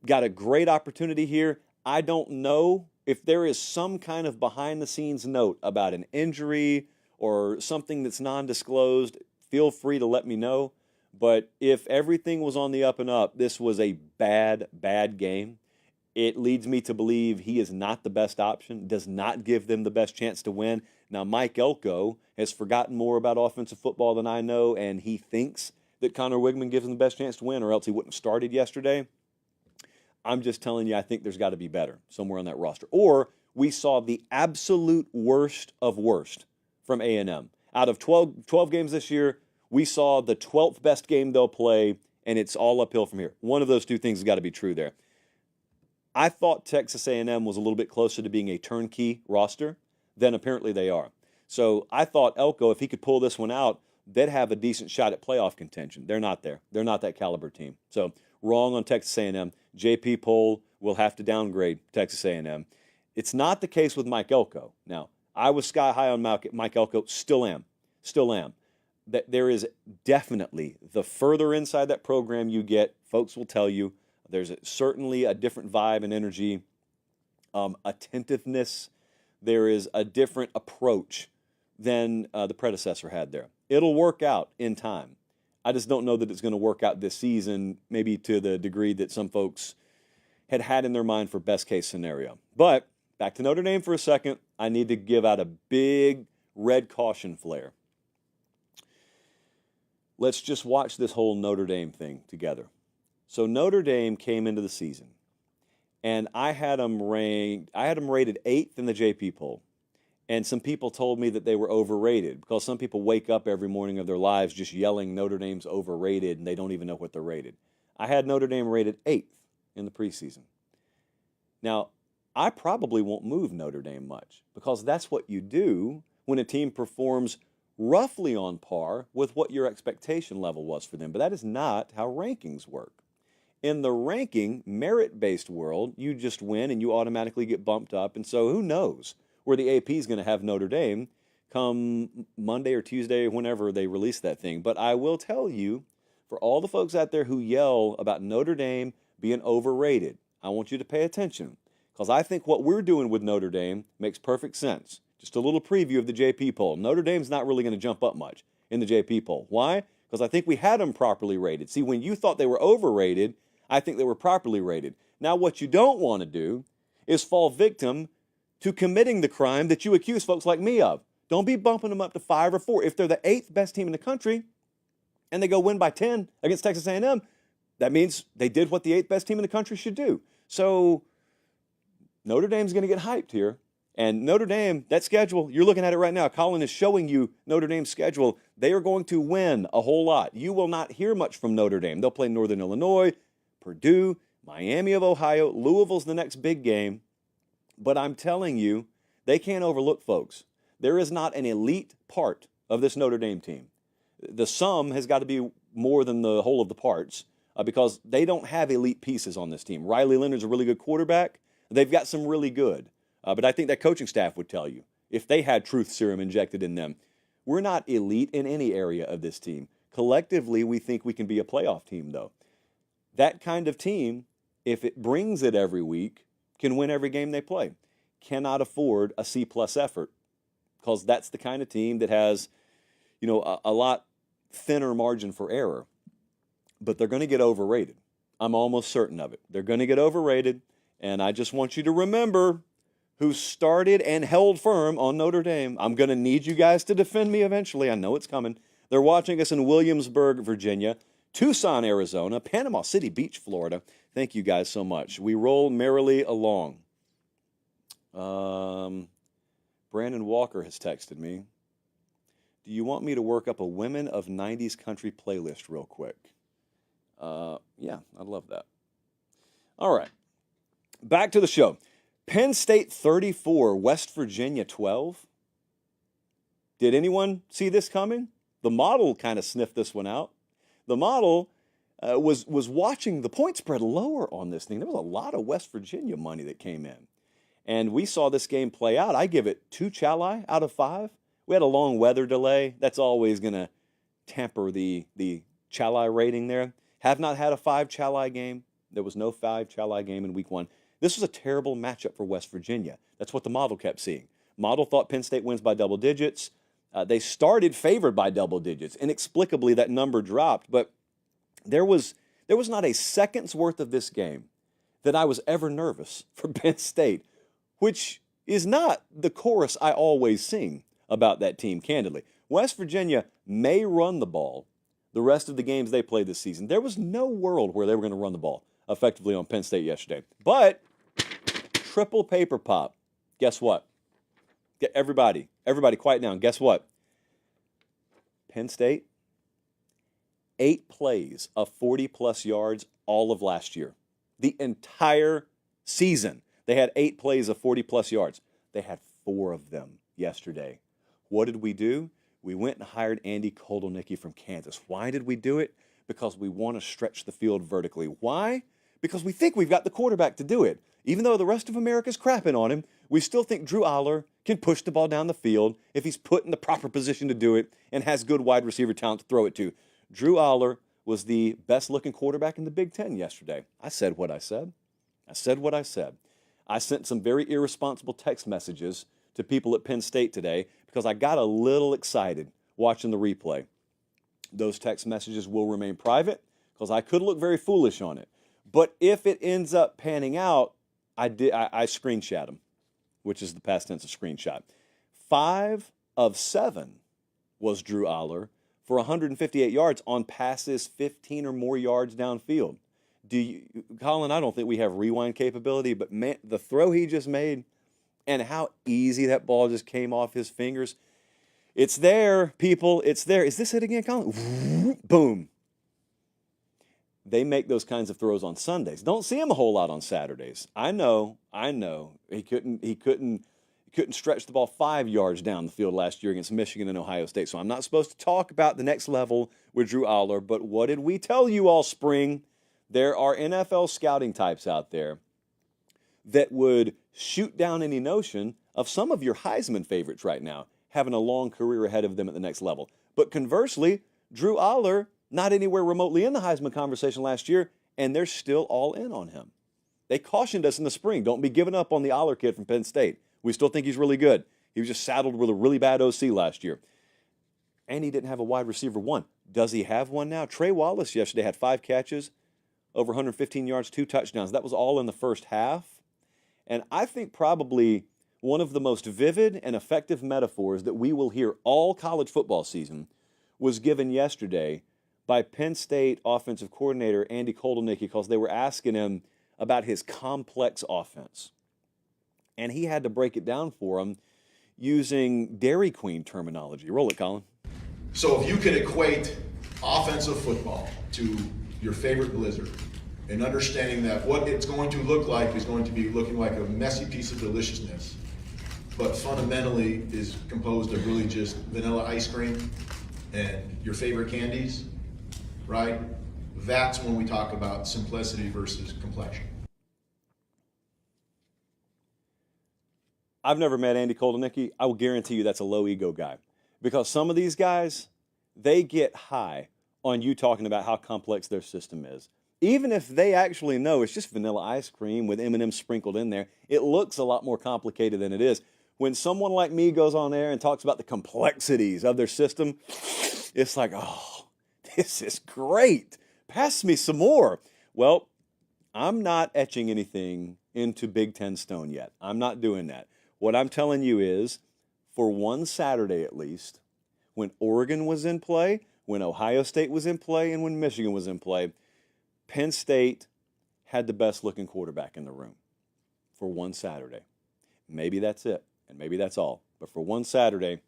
got a great opportunity here. I don't know if there is some kind of behind-the-scenes note about an injury or something that's non-disclosed. Feel free to let me know. But if everything was on the up and up, this was a bad, bad game. It leads me to believe he is not the best option, does not give them the best chance to win. Now, Mike Elko has forgotten more about offensive football than I know, and he thinks that Connor Wigman gives him the best chance to win, or else he wouldn't have started yesterday. I'm just telling you, I think there's got to be better somewhere on that roster. Or we saw the absolute worst of worst from A&M. Out of 12 games this year, we saw the 12th best game they'll play, and it's all uphill from here. One of those two things has got to be true there. I thought Texas A&M was a little bit closer to being a turnkey roster than apparently they are. So I thought Elko, if he could pull this one out, they'd have a decent shot at playoff contention. They're not there. They're not that caliber team. So wrong on Texas A&M. JP Poll will have to downgrade Texas A&M. It's not the case with Mike Elko. Now, I was sky high on Mike Elko, still am. That there is definitely, the further inside that program you get, folks will tell you, there's certainly a different vibe and energy, attentiveness. There is a different approach than the predecessor had there. It'll work out in time. I just don't know that it's going to work out this season, maybe to the degree that some folks had in their mind for best case scenario. But back to Notre Dame for a second, I need to give out a big red caution flare. Let's just watch this whole Notre Dame thing together. So Notre Dame came into the season, and I had them rated 8th in the JP poll. And some people told me that they were overrated because some people wake up every morning of their lives just yelling Notre Dame's overrated, and they don't even know what they're rated. I had Notre Dame rated 8th in the preseason. Now, I probably won't move Notre Dame much because that's what you do when a team performs roughly on par with what your expectation level was for them. But that is not how rankings work. In the ranking, merit-based world, you just win and you automatically get bumped up. And so who knows where the AP is going to have Notre Dame come Monday or Tuesday, whenever they release that thing. But I will tell you, for all the folks out there who yell about Notre Dame being overrated, I want you to pay attention, because I think what we're doing with Notre Dame makes perfect sense. Just a little preview of the JP poll. Notre Dame's not really going to jump up much in the JP poll. Why? Because I think we had them properly rated. See, when you thought they were overrated, I think they were properly rated. Now, what you don't want to do is fall victim to committing the crime that you accuse folks like me of. Don't be bumping them up to 5 or 4. If they're the 8th best team in the country and they go win by 10 against Texas A&M, that means they did what the 8th best team in the country should do. So Notre Dame's going to get hyped here. And Notre Dame, that schedule, you're looking at it right now. Colin is showing you Notre Dame's schedule. They are going to win a whole lot. You will not hear much from Notre Dame. They'll play Northern Illinois, Purdue, Miami of Ohio. Louisville's the next big game. But I'm telling you, they can't overlook folks. There is not an elite part of this Notre Dame team. The sum has got to be more than the whole of the parts because they don't have elite pieces on this team. Riley Leonard's a really good quarterback. They've got some really good. But I think that coaching staff would tell you, if they had truth serum injected in them, we're not elite in any area of this team. Collectively, we think we can be a playoff team, though. That kind of team, if it brings it every week, can win every game they play. Cannot afford a C-plus effort, because that's the kind of team that has, a lot thinner margin for error. But they're going to get overrated. I'm almost certain of it. They're going to get overrated, and I just want you to remember who started and held firm on Notre Dame. I'm going to need you guys to defend me eventually. I know it's coming. They're watching us in Williamsburg, Virginia, Tucson, Arizona, Panama City Beach, Florida. Thank you guys so much. We roll merrily along. Brandon Walker has texted me. Do you want me to work up a Women of 90s Country playlist real quick? Yeah, I'd love that. All right. Back to the show. Penn State 34, West Virginia 12. Did anyone see this coming? The model kind of sniffed this one out. The model was watching the point spread lower on this thing. There was a lot of West Virginia money that came in. And we saw this game play out. I give it 2 Chalai out of 5. We had a long weather delay. That's always going to temper the Chalai rating there. Have not had a 5 Chalai game. There was no 5 Chalai game in week 1. This was a terrible matchup for West Virginia. That's what the model kept seeing. Model thought Penn State wins by double digits. They started favored by double digits. Inexplicably, that number dropped. But there was not a second's worth of this game that I was ever nervous for Penn State, which is not the chorus I always sing about that team, candidly. West Virginia may run the ball the rest of the games they played this season. There was no world where they were going to run the ball effectively on Penn State yesterday. But triple paper pop. Guess what? Everybody quiet down. Guess what? Penn State, 8 plays of 40-plus yards all of last year. The entire season, they had 8 plays of 40-plus yards. They had 4 of them yesterday. What did we do? We went and hired Andy Kotelnicki from Kansas. Why did we do it? Because we want to stretch the field vertically. Why? Because we think we've got the quarterback to do it. Even though the rest of America's crapping on him, we still think Drew Aller can push the ball down the field if he's put in the proper position to do it and has good wide receiver talent to throw it to. Drew Aller was the best-looking quarterback in the Big Ten yesterday. I said what I said. I said what I said. I sent some very irresponsible text messages to people at Penn State today because I got a little excited watching the replay. Those text messages will remain private because I could look very foolish on it. But if it ends up panning out, I screenshot them, which is the past tense of screenshot. 5 of 7 was Drew Aller for 158 yards on passes 15 or more yards downfield. Colin, I don't think we have rewind capability, but man, the throw he just made and how easy that ball just came off his fingers. It's there, people. It's there. Is this it again, Colin? Boom. They make those kinds of throws on Sundays. Don't see him a whole lot on Saturdays. I know. He couldn't stretch the ball 5 yards down the field last year against Michigan and Ohio State. So I'm not supposed to talk about the next level with Drew Aller, but what did we tell you all spring? There are NFL scouting types out there that would shoot down any notion of some of your Heisman favorites right now having a long career ahead of them at the next level. But conversely, Drew Aller, not anywhere remotely in the Heisman conversation last year, and they're still all in on him. They cautioned us in the spring, don't be giving up on the Aller kid from Penn State. We still think he's really good. He was just saddled with a really bad OC last year. And he didn't have a wide receiver one. Does he have one now? Trey Wallace yesterday had 5 catches, over 115 yards, 2 touchdowns. That was all in the first half. And I think probably one of the most vivid and effective metaphors that we will hear all college football season was given yesterday by Penn State offensive coordinator Andy Kotelnicki, because they were asking him about his complex offense. And he had to break it down for them using Dairy Queen terminology. Roll it, Colin. So if you could equate offensive football to your favorite blizzard, and understanding that what it's going to look like is going to be looking like a messy piece of deliciousness, but fundamentally is composed of really just vanilla ice cream and your favorite candies, right? That's when we talk about simplicity versus complexion. I've never met Andy Kotelnicki. I will guarantee you that's a low ego guy. Because some of these guys, they get high on you talking about how complex their system is. Even if they actually know it's just vanilla ice cream with M&Ms sprinkled in there, it looks a lot more complicated than it is. When someone like me goes on there and talks about the complexities of their system, it's like, oh, this is great. Pass me some more. Well, I'm not etching anything into Big Ten stone yet. I'm not doing that. What I'm telling you is, for one Saturday at least, when Oregon was in play, when Ohio State was in play, and when Michigan was in play, Penn State had the best looking quarterback in the room for one Saturday. Maybe that's it, and maybe that's all. But for one Saturday,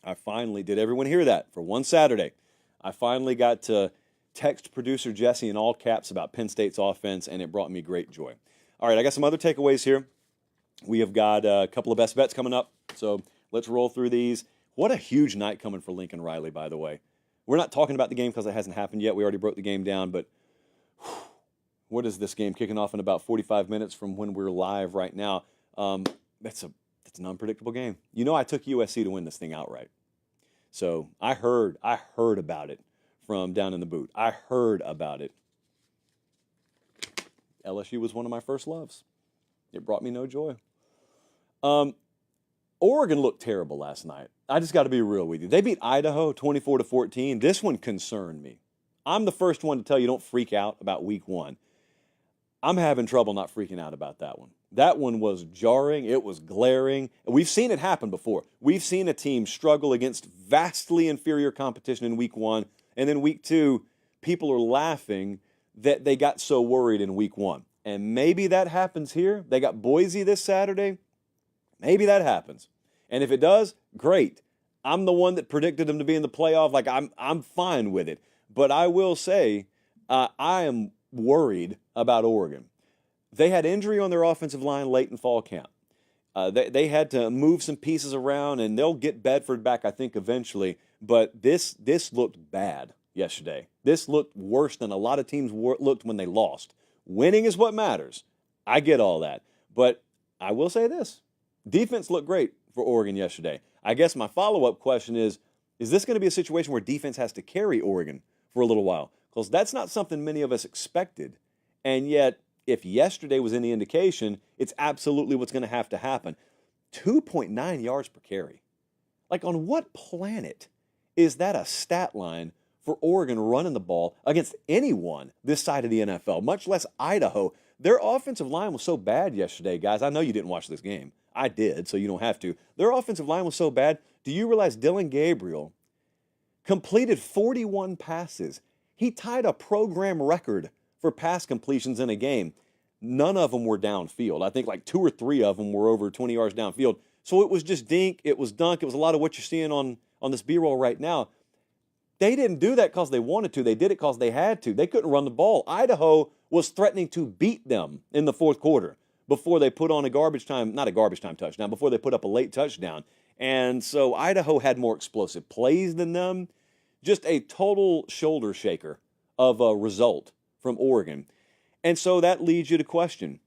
I finally, did everyone hear that? For one Saturday, I finally got to text producer Jesse in all caps about Penn State's offense, and it brought me great joy. All right, I got some other takeaways here. We have got a couple of best bets coming up, so let's roll through these. What a huge night coming for Lincoln Riley, by the way. We're not talking about the game because it hasn't happened yet. We already broke the game down, but what is this game kicking off in about 45 minutes from when we're live right now? That's an unpredictable game. You know, I took USC to win this thing outright. So I heard about it from down in the booth. I heard about it. LSU was one of my first loves. It brought me no joy. Oregon looked terrible last night. I just got to be real with you. They beat Idaho 24-14. This one concerned me. I'm the first one to tell you don't freak out about week one. I'm having trouble not freaking out about that one. That one was jarring. It was glaring. We've seen it happen before. We've seen a team struggle against vastly inferior competition in week one, and then week two, people are laughing that they got so worried in week one. And maybe that happens here. They got Boise this Saturday. Maybe that happens. And if it does, great. I'm the one that predicted them to be in the playoff. Like, I'm fine with it. But I will say, I am worried about Oregon. They had injury on their offensive line late in fall camp. They had to move some pieces around, and they'll get Bedford back, I think, eventually. But this looked bad yesterday. This looked worse than a lot of teams looked when they lost. Winning is what matters. I get all that. But I will say this. Defense looked great for Oregon yesterday. I guess my follow-up question is this going to be a situation where defense has to carry Oregon for a little while? Because that's not something many of us expected. And yet, if yesterday was any indication, it's absolutely what's going to have to happen. 2.9 yards per carry. Like, on what planet is that a stat line for Oregon running the ball against anyone this side of the NFL, much less Idaho? Their offensive line was so bad yesterday, guys. I know you didn't watch this game. I did, so you don't have to. Their offensive line was so bad. Do you realize Dylan Gabriel completed 41 passes? He tied a program record for pass completions in a game. None of them were downfield. I think like 2 or 3 of them were over 20 yards downfield. So it was just dink, it was dunk, it was a lot of what you're seeing on this B-roll right now. They didn't do that because they wanted to. They did it because they had to. They couldn't run the ball. Idaho was threatening to beat them in the fourth quarter before they put on not a garbage time touchdown, before they put up a late touchdown. And so Idaho had more explosive plays than them. Just a total shoulder shaker of a result from Oregon. And so that leads you to question,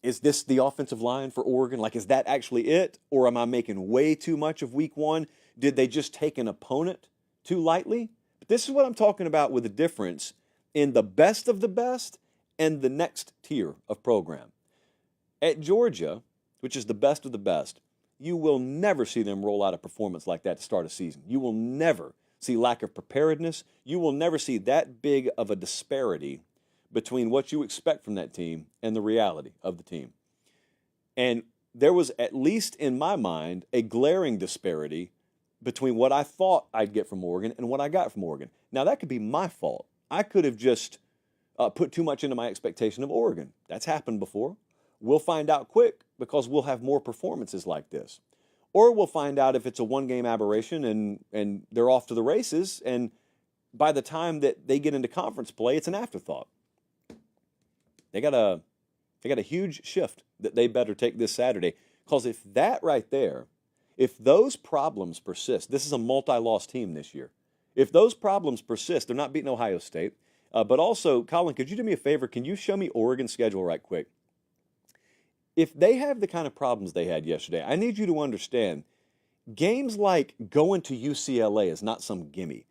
is this the offensive line for Oregon? Like, is that actually it? Or am I making way too much of week one? Did they just take an opponent too lightly? But this is what I'm talking about with the difference in the best of the best and the next tier of program. At Georgia, which is the best of the best, you will never see them roll out a performance like that to start a season. You will never see lack of preparedness. You will never see that big of a disparity between what you expect from that team and the reality of the team. And there was, at least in my mind, a glaring disparity between what I thought I'd get from Oregon and what I got from Oregon. Now, that could be my fault. I could have just put too much into my expectation of Oregon. That's happened before. We'll find out quick because we'll have more performances like this. Or we'll find out if it's a one-game aberration and they're off to the races, and by the time that they get into conference play, it's an afterthought. They got a huge shift that they better take this Saturday, because if that right there, if those problems persist, this is a multi-loss team this year. If those problems persist, they're not beating Ohio State. But also, Colin, could you do me a favor? Can you show me Oregon's schedule right quick? If they have the kind of problems they had yesterday, I need you to understand, games like going to UCLA is not some gimme.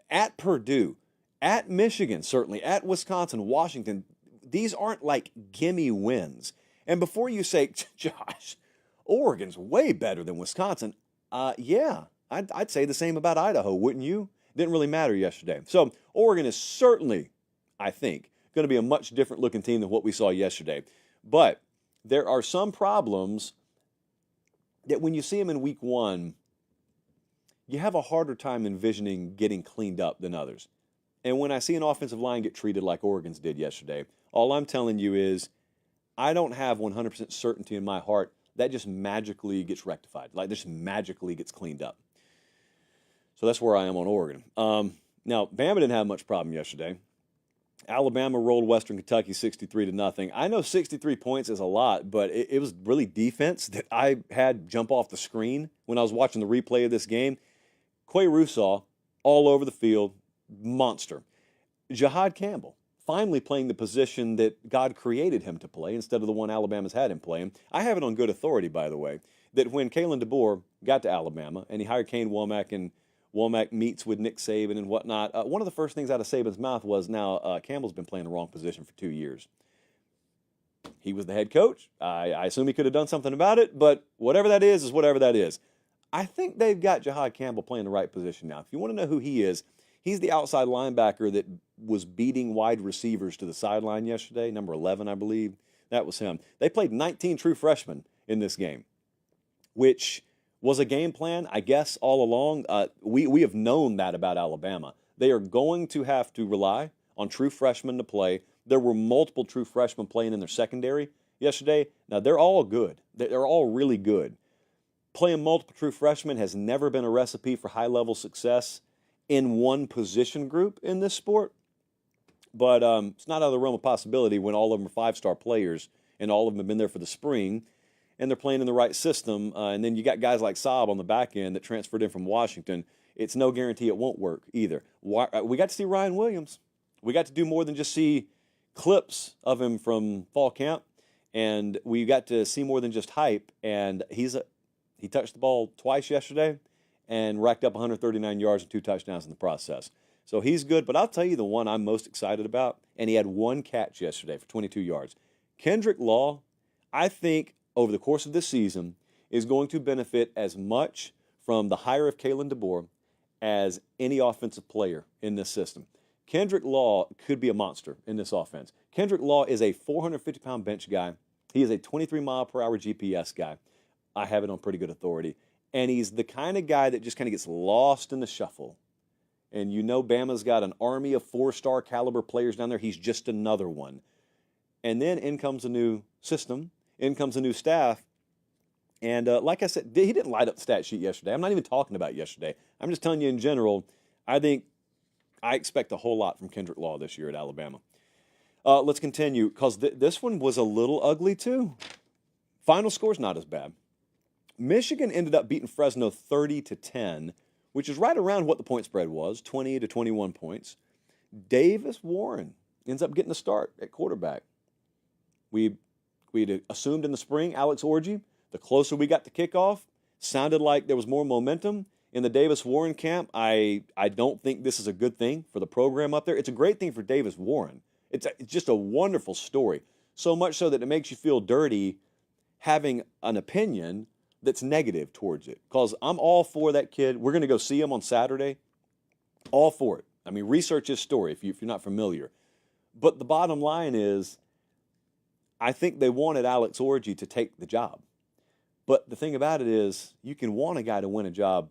At Purdue, at Michigan, certainly, at Wisconsin, Washington, these aren't like gimme wins. And before you say, Josh, Oregon's way better than Wisconsin, yeah, I'd say the same about Idaho, wouldn't you? Didn't really matter yesterday. So Oregon is certainly, I think, going to be a much different looking team than what we saw yesterday. But there are some problems that when you see them in week one, you have a harder time envisioning getting cleaned up than others. And when I see an offensive line get treated like Oregon's did yesterday, all I'm telling you is I don't have 100% certainty in my heart that just magically gets rectified, like this magically gets cleaned up. So that's where I am on Oregon. Now, Bama didn't have much problem yesterday. Alabama rolled Western Kentucky 63-0. I know 63 points is a lot, but it was really defense that I had jump off the screen when I was watching the replay of this game. Quay Russaw, all over the field, monster. Jahad Campbell, finally playing the position that God created him to play instead of the one Alabama's had him playing. I have it on good authority, by the way, that when Kalen DeBoer got to Alabama and he hired Kane Womack and Womack meets with Nick Saban and whatnot, one of the first things out of Saban's mouth was, now Campbell's been playing the wrong position for 2 years. He was the head coach. I assume he could have done something about it, but whatever that is whatever that is. I think they've got Jahad Campbell playing the right position now. If you want to know who he is, he's the outside linebacker that was beating wide receivers to the sideline yesterday, number 11, I believe. That was him. They played 19 true freshmen in this game, which was a game plan, I guess, all along. We have known that about Alabama. They are going to have to rely on true freshmen to play. There were multiple true freshmen playing in their secondary yesterday. Now, they're all good. They're all really good. Playing multiple true freshmen has never been a recipe for high-level success in one position group in this sport. But it's not out of the realm of possibility when all of them are five-star players and all of them have been there for the spring and they're playing in the right system. And then you got guys like Saab on the back end that transferred in from Washington. It's no guarantee it won't work either. We got to see Ryan Williams. We got to do more than just see clips of him from fall camp. And we got to see more than just hype. And he touched the ball twice yesterday and racked up 139 yards and 2 touchdowns in the process. So he's good, but I'll tell you the one I'm most excited about, and he had 1 catch yesterday for 22 yards. Kendrick Law, I think over the course of this season, is going to benefit as much from the hire of Kalen DeBoer as any offensive player in this system. Kendrick Law could be a monster in this offense. Kendrick Law is a 450-pound bench guy. He is a 23-mile-per-hour GPS guy. I have it on pretty good authority. And he's the kind of guy that just kind of gets lost in the shuffle. And you know Bama's got an army of 4-star caliber players down there. He's just another one. And then in comes a new system. In comes a new staff. And like I said, he didn't light up the stat sheet yesterday. I'm not even talking about yesterday. I'm just telling you in general, I expect a whole lot from Kendrick Law this year at Alabama. Let's continue, because this one was a little ugly too. Final score's not as bad. Michigan ended up beating Fresno 30-10, which is right around what the point spread was, 20 to 21 points. Davis Warren ends up getting a start at quarterback. We we'd assumed in the spring, Alex Orji. The closer we got to kickoff, sounded like there was more momentum in the Davis-Warren camp. I don't think this is a good thing for the program up there. It's a great thing for Davis-Warren. It's just a wonderful story, so much so that it makes you feel dirty having an opinion that's negative towards it. Because I'm all for that kid. We're going to go see him on Saturday. All for it. I mean, research his story if you're not familiar. But the bottom line is, I think they wanted Alex Orji to take the job. But the thing about it is, you can want a guy to win a job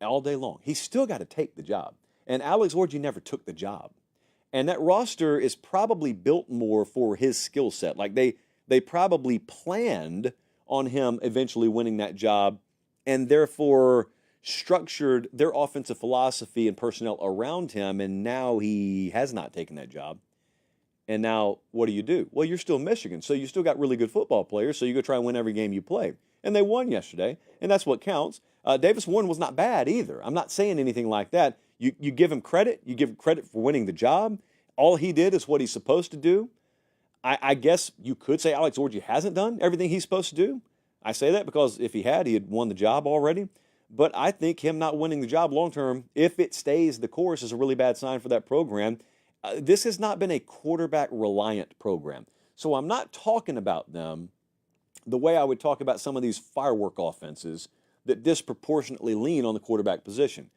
all day long. He's still got to take the job. And Alex Orji never took the job. And that roster is probably built more for his skill set. Like they probably planned on him eventually winning that job and therefore structured their offensive philosophy and personnel around him, and now he has not taken that job. And now what do? Well, you're still Michigan, so you still got really good football players, so you go try and win every game you play. And they won yesterday, and that's what counts. Davis-Warren was not bad either. I'm not saying anything like that. You give him credit. You give him credit for winning the job. All he did is what he's supposed to do. I guess you could say Alex Orji hasn't done everything he's supposed to do. I say that because if he had won the job already. But I think him not winning the job long term, if it stays the course, is a really bad sign for that program. This has not been a quarterback-reliant program. So I'm not talking about them the way I would talk about some of these firework offenses that disproportionately lean on the quarterback position.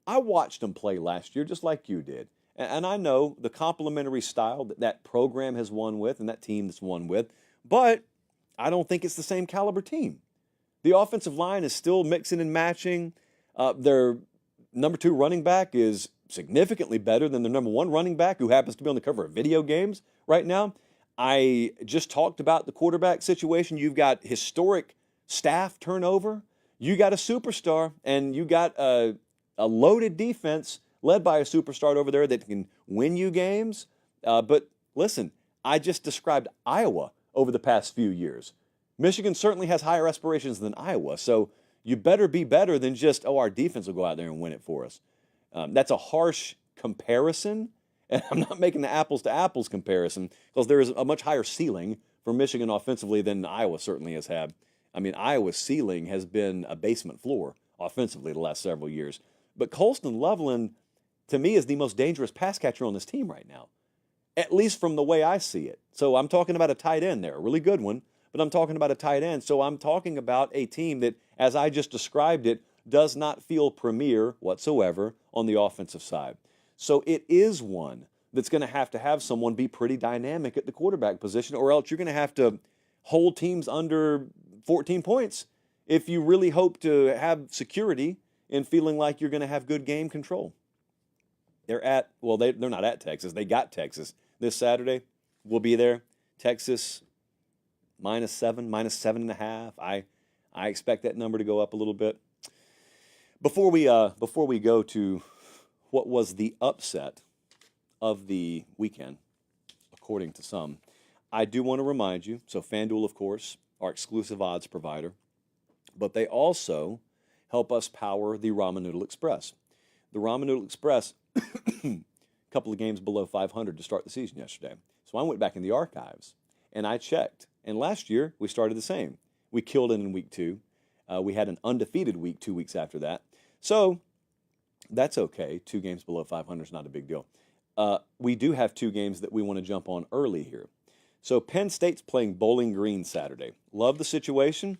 I watched them play last year just like you did. And I know the complementary style that program has won with and that team that's won with, but I don't think it's the same caliber team. The offensive line is still mixing and matching. Their number 2 running back is significantly better than the number 1 running back, who happens to be on the cover of video games right now. I just talked about the quarterback situation. You've got historic staff turnover. You got a superstar, and you got a loaded defense led by a superstar over there that can win you games. But listen, I just described Iowa over the past few years. Michigan certainly has higher aspirations than Iowa, so you better be better than just, our defense will go out there and win it for us. That's a harsh comparison, and I'm not making the apples-to-apples comparison because there is a much higher ceiling for Michigan offensively than Iowa certainly has had. I mean, Iowa's ceiling has been a basement floor offensively the last several years. But Colston Loveland, to me, is the most dangerous pass catcher on this team right now, at least from the way I see it. So I'm talking about a tight end there, a really good one, but I'm talking about a tight end. So I'm talking about a team that, as I just described it, does not feel premier whatsoever on the offensive side. So it is one that's going to have someone be pretty dynamic at the quarterback position, or else you're going to have to hold teams under 14 points if you really hope to have security in feeling like you're going to have good game control. They're not at Texas. They got Texas this Saturday. We'll be there. Texas -7, -7.5. I expect that number to go up a little bit. Before we go to what was the upset of the weekend, according to some, I do want to remind you, so FanDuel, of course, our exclusive odds provider, but they also help us power the Ramen Noodle Express. The Ramen Noodle Express, a couple of games below 500 to start the season yesterday. So I went back in the archives, and I checked. And last year, we started the same. We killed it in week 2. We had an undefeated week 2 weeks after that. So that's okay. 2 games below 500 is not a big deal. We do have 2 games that we want to jump on early here. So Penn State's playing Bowling Green Saturday. Love the situation.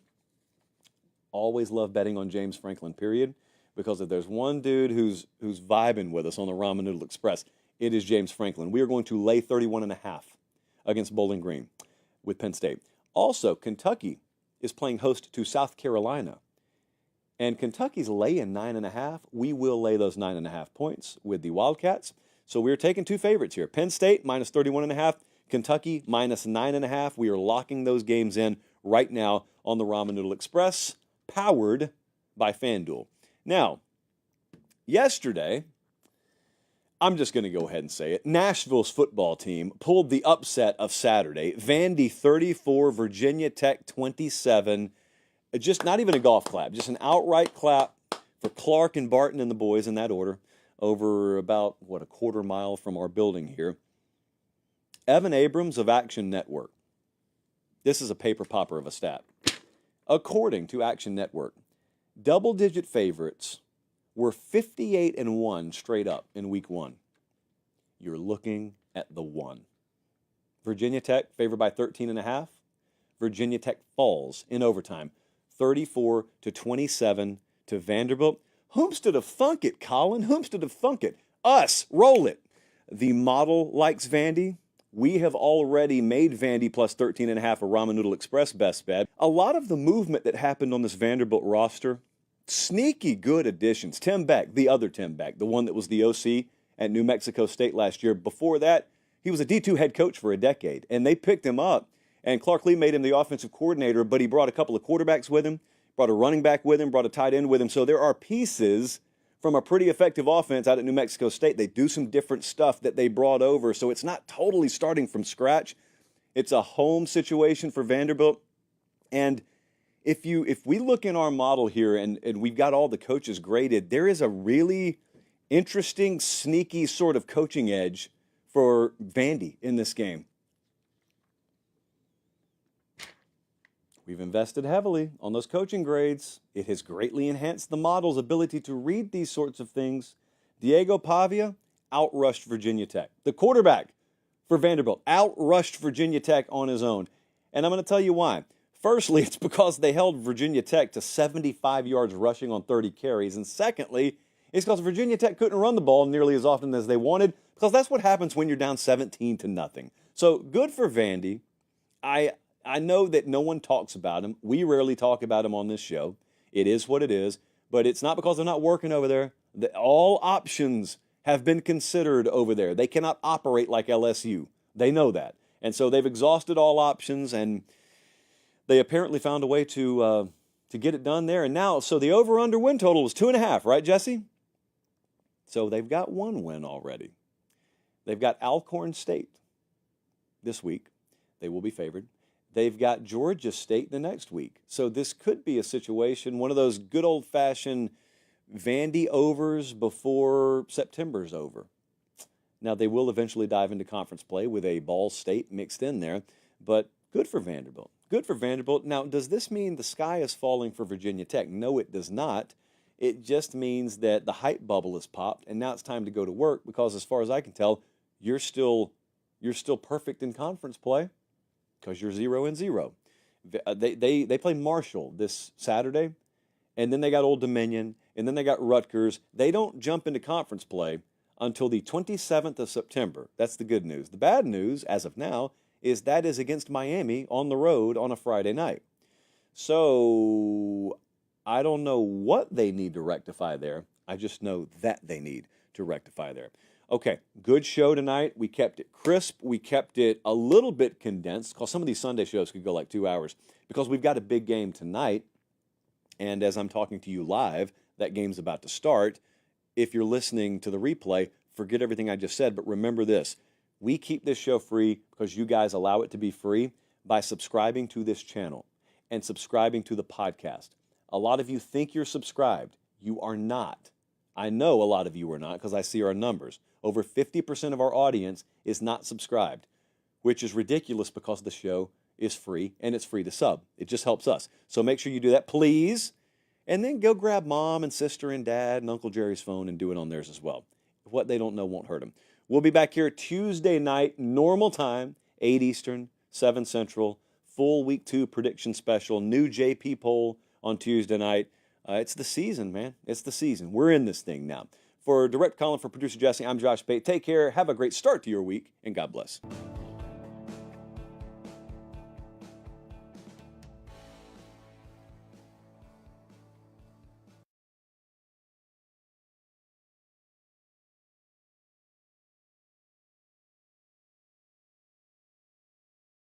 Always love betting on James Franklin, period. Because if there's one dude who's vibing with us on the Ramen Noodle Express, it is James Franklin. We are going to lay 31.5 against Bowling Green with Penn State. Also, Kentucky is playing host to South Carolina. And Kentucky's laying 9.5. We will lay those 9.5 points with the Wildcats. So we're taking 2 favorites here. Penn State minus 31.5. Kentucky minus 9.5. We are locking those games in right now on the Ramen Noodle Express, powered by FanDuel. Now, yesterday, I'm just going to go ahead and say it. Nashville's football team pulled the upset of Saturday. Vandy 34, Virginia Tech 27. Just not even a golf clap, just an outright clap for Clark and Barton and the boys in that order over about, a quarter mile from our building here. Evan Abrams of Action Network This is a paper popper of a stat. According to Action Network, double-digit favorites were 58-1 straight up in week 1. You're looking at the one. Virginia Tech favored by 13.5. Virginia Tech falls in overtime, 34-27 to Vanderbilt. Whomstould have thunk it, Colin? Whomstould have thunk it? Us. Roll it. The model likes Vandy. We have already made Vandy plus 13.5 a Ramen Noodle Express best bet. A lot of the movement that happened on this Vanderbilt roster, sneaky good additions. Tim Beck, the other Tim Beck, the one that was the OC at New Mexico State last year. Before that, he was a D2 head coach for a decade, and they picked him up. And Clark Lee made him the offensive coordinator, but he brought a couple of quarterbacks with him, brought a running back with him, brought a tight end with him. So there are pieces from a pretty effective offense out at New Mexico State. They do some different stuff that they brought over, so it's not totally starting from scratch. It's a home situation for Vanderbilt. And if we look in our model here and we've got all the coaches graded, there is a really interesting, sneaky sort of coaching edge for Vandy in this game. We've invested heavily on those coaching grades. It has greatly enhanced the model's ability to read these sorts of things. Diego Pavia outrushed Virginia Tech. The quarterback for Vanderbilt outrushed Virginia Tech on his own. And I'm going to tell you why. Firstly, it's because they held Virginia Tech to 75 yards rushing on 30 carries. And secondly, it's because Virginia Tech couldn't run the ball nearly as often as they wanted, because that's what happens when you're down 17-0. So good for Vandy. I know that no one talks about him. We rarely talk about him on this show. It is what it is. But it's not because they're not working over there. All options have been considered over there. They cannot operate like LSU. They know that. And so they've exhausted all options, and they apparently found a way to get it done there. And now, so the over-under win total is 2.5, right, Jesse? So they've got one win already. They've got Alcorn State this week. They will be favored. They've got Georgia State the next week. So this could be a situation, one of those good old-fashioned Vandy overs before September's over. Now, they will eventually dive into conference play with a Ball State mixed in there, but good for Vanderbilt. Good for Vanderbilt. Now, does this mean the sky is falling for Virginia Tech? No, it does not. It just means that the hype bubble has popped, and now it's time to go to work because, as far as I can tell, you're still perfect in conference play. Because you're 0-0. They play Marshall this Saturday, and then they got Old Dominion, and then they got Rutgers. They don't jump into conference play until the 27th of September. That's the good news. The bad news, as of now, is that is against Miami on the road on a Friday night. So I don't know what they need to rectify there. I just know that they need to rectify there. Okay, good show tonight. We kept it crisp. We kept it a little bit condensed because some of these Sunday shows could go like 2 hours because we've got a big game tonight. And as I'm talking to you live, that game's about to start. If you're listening to the replay, forget everything I just said. But remember this, we keep this show free because you guys allow it to be free by subscribing to this channel and subscribing to the podcast. A lot of you think you're subscribed. You are not. I know a lot of you are not because I see our numbers. Over 50% of our audience is not subscribed, which is ridiculous because the show is free and it's free to sub. It just helps us. So make sure you do that, please. And then go grab mom and sister and dad and Uncle Jerry's phone and do it on theirs as well. What they don't know won't hurt them. We'll be back here Tuesday night, normal time, 8 Eastern, 7 Central, full Week 2 prediction special, new JP poll on Tuesday night. It's the season, man. It's the season. We're in this thing now. For Direct Colin, for producer Jesse, I'm Josh Pate. Take care. Have a great start to your week, and God bless.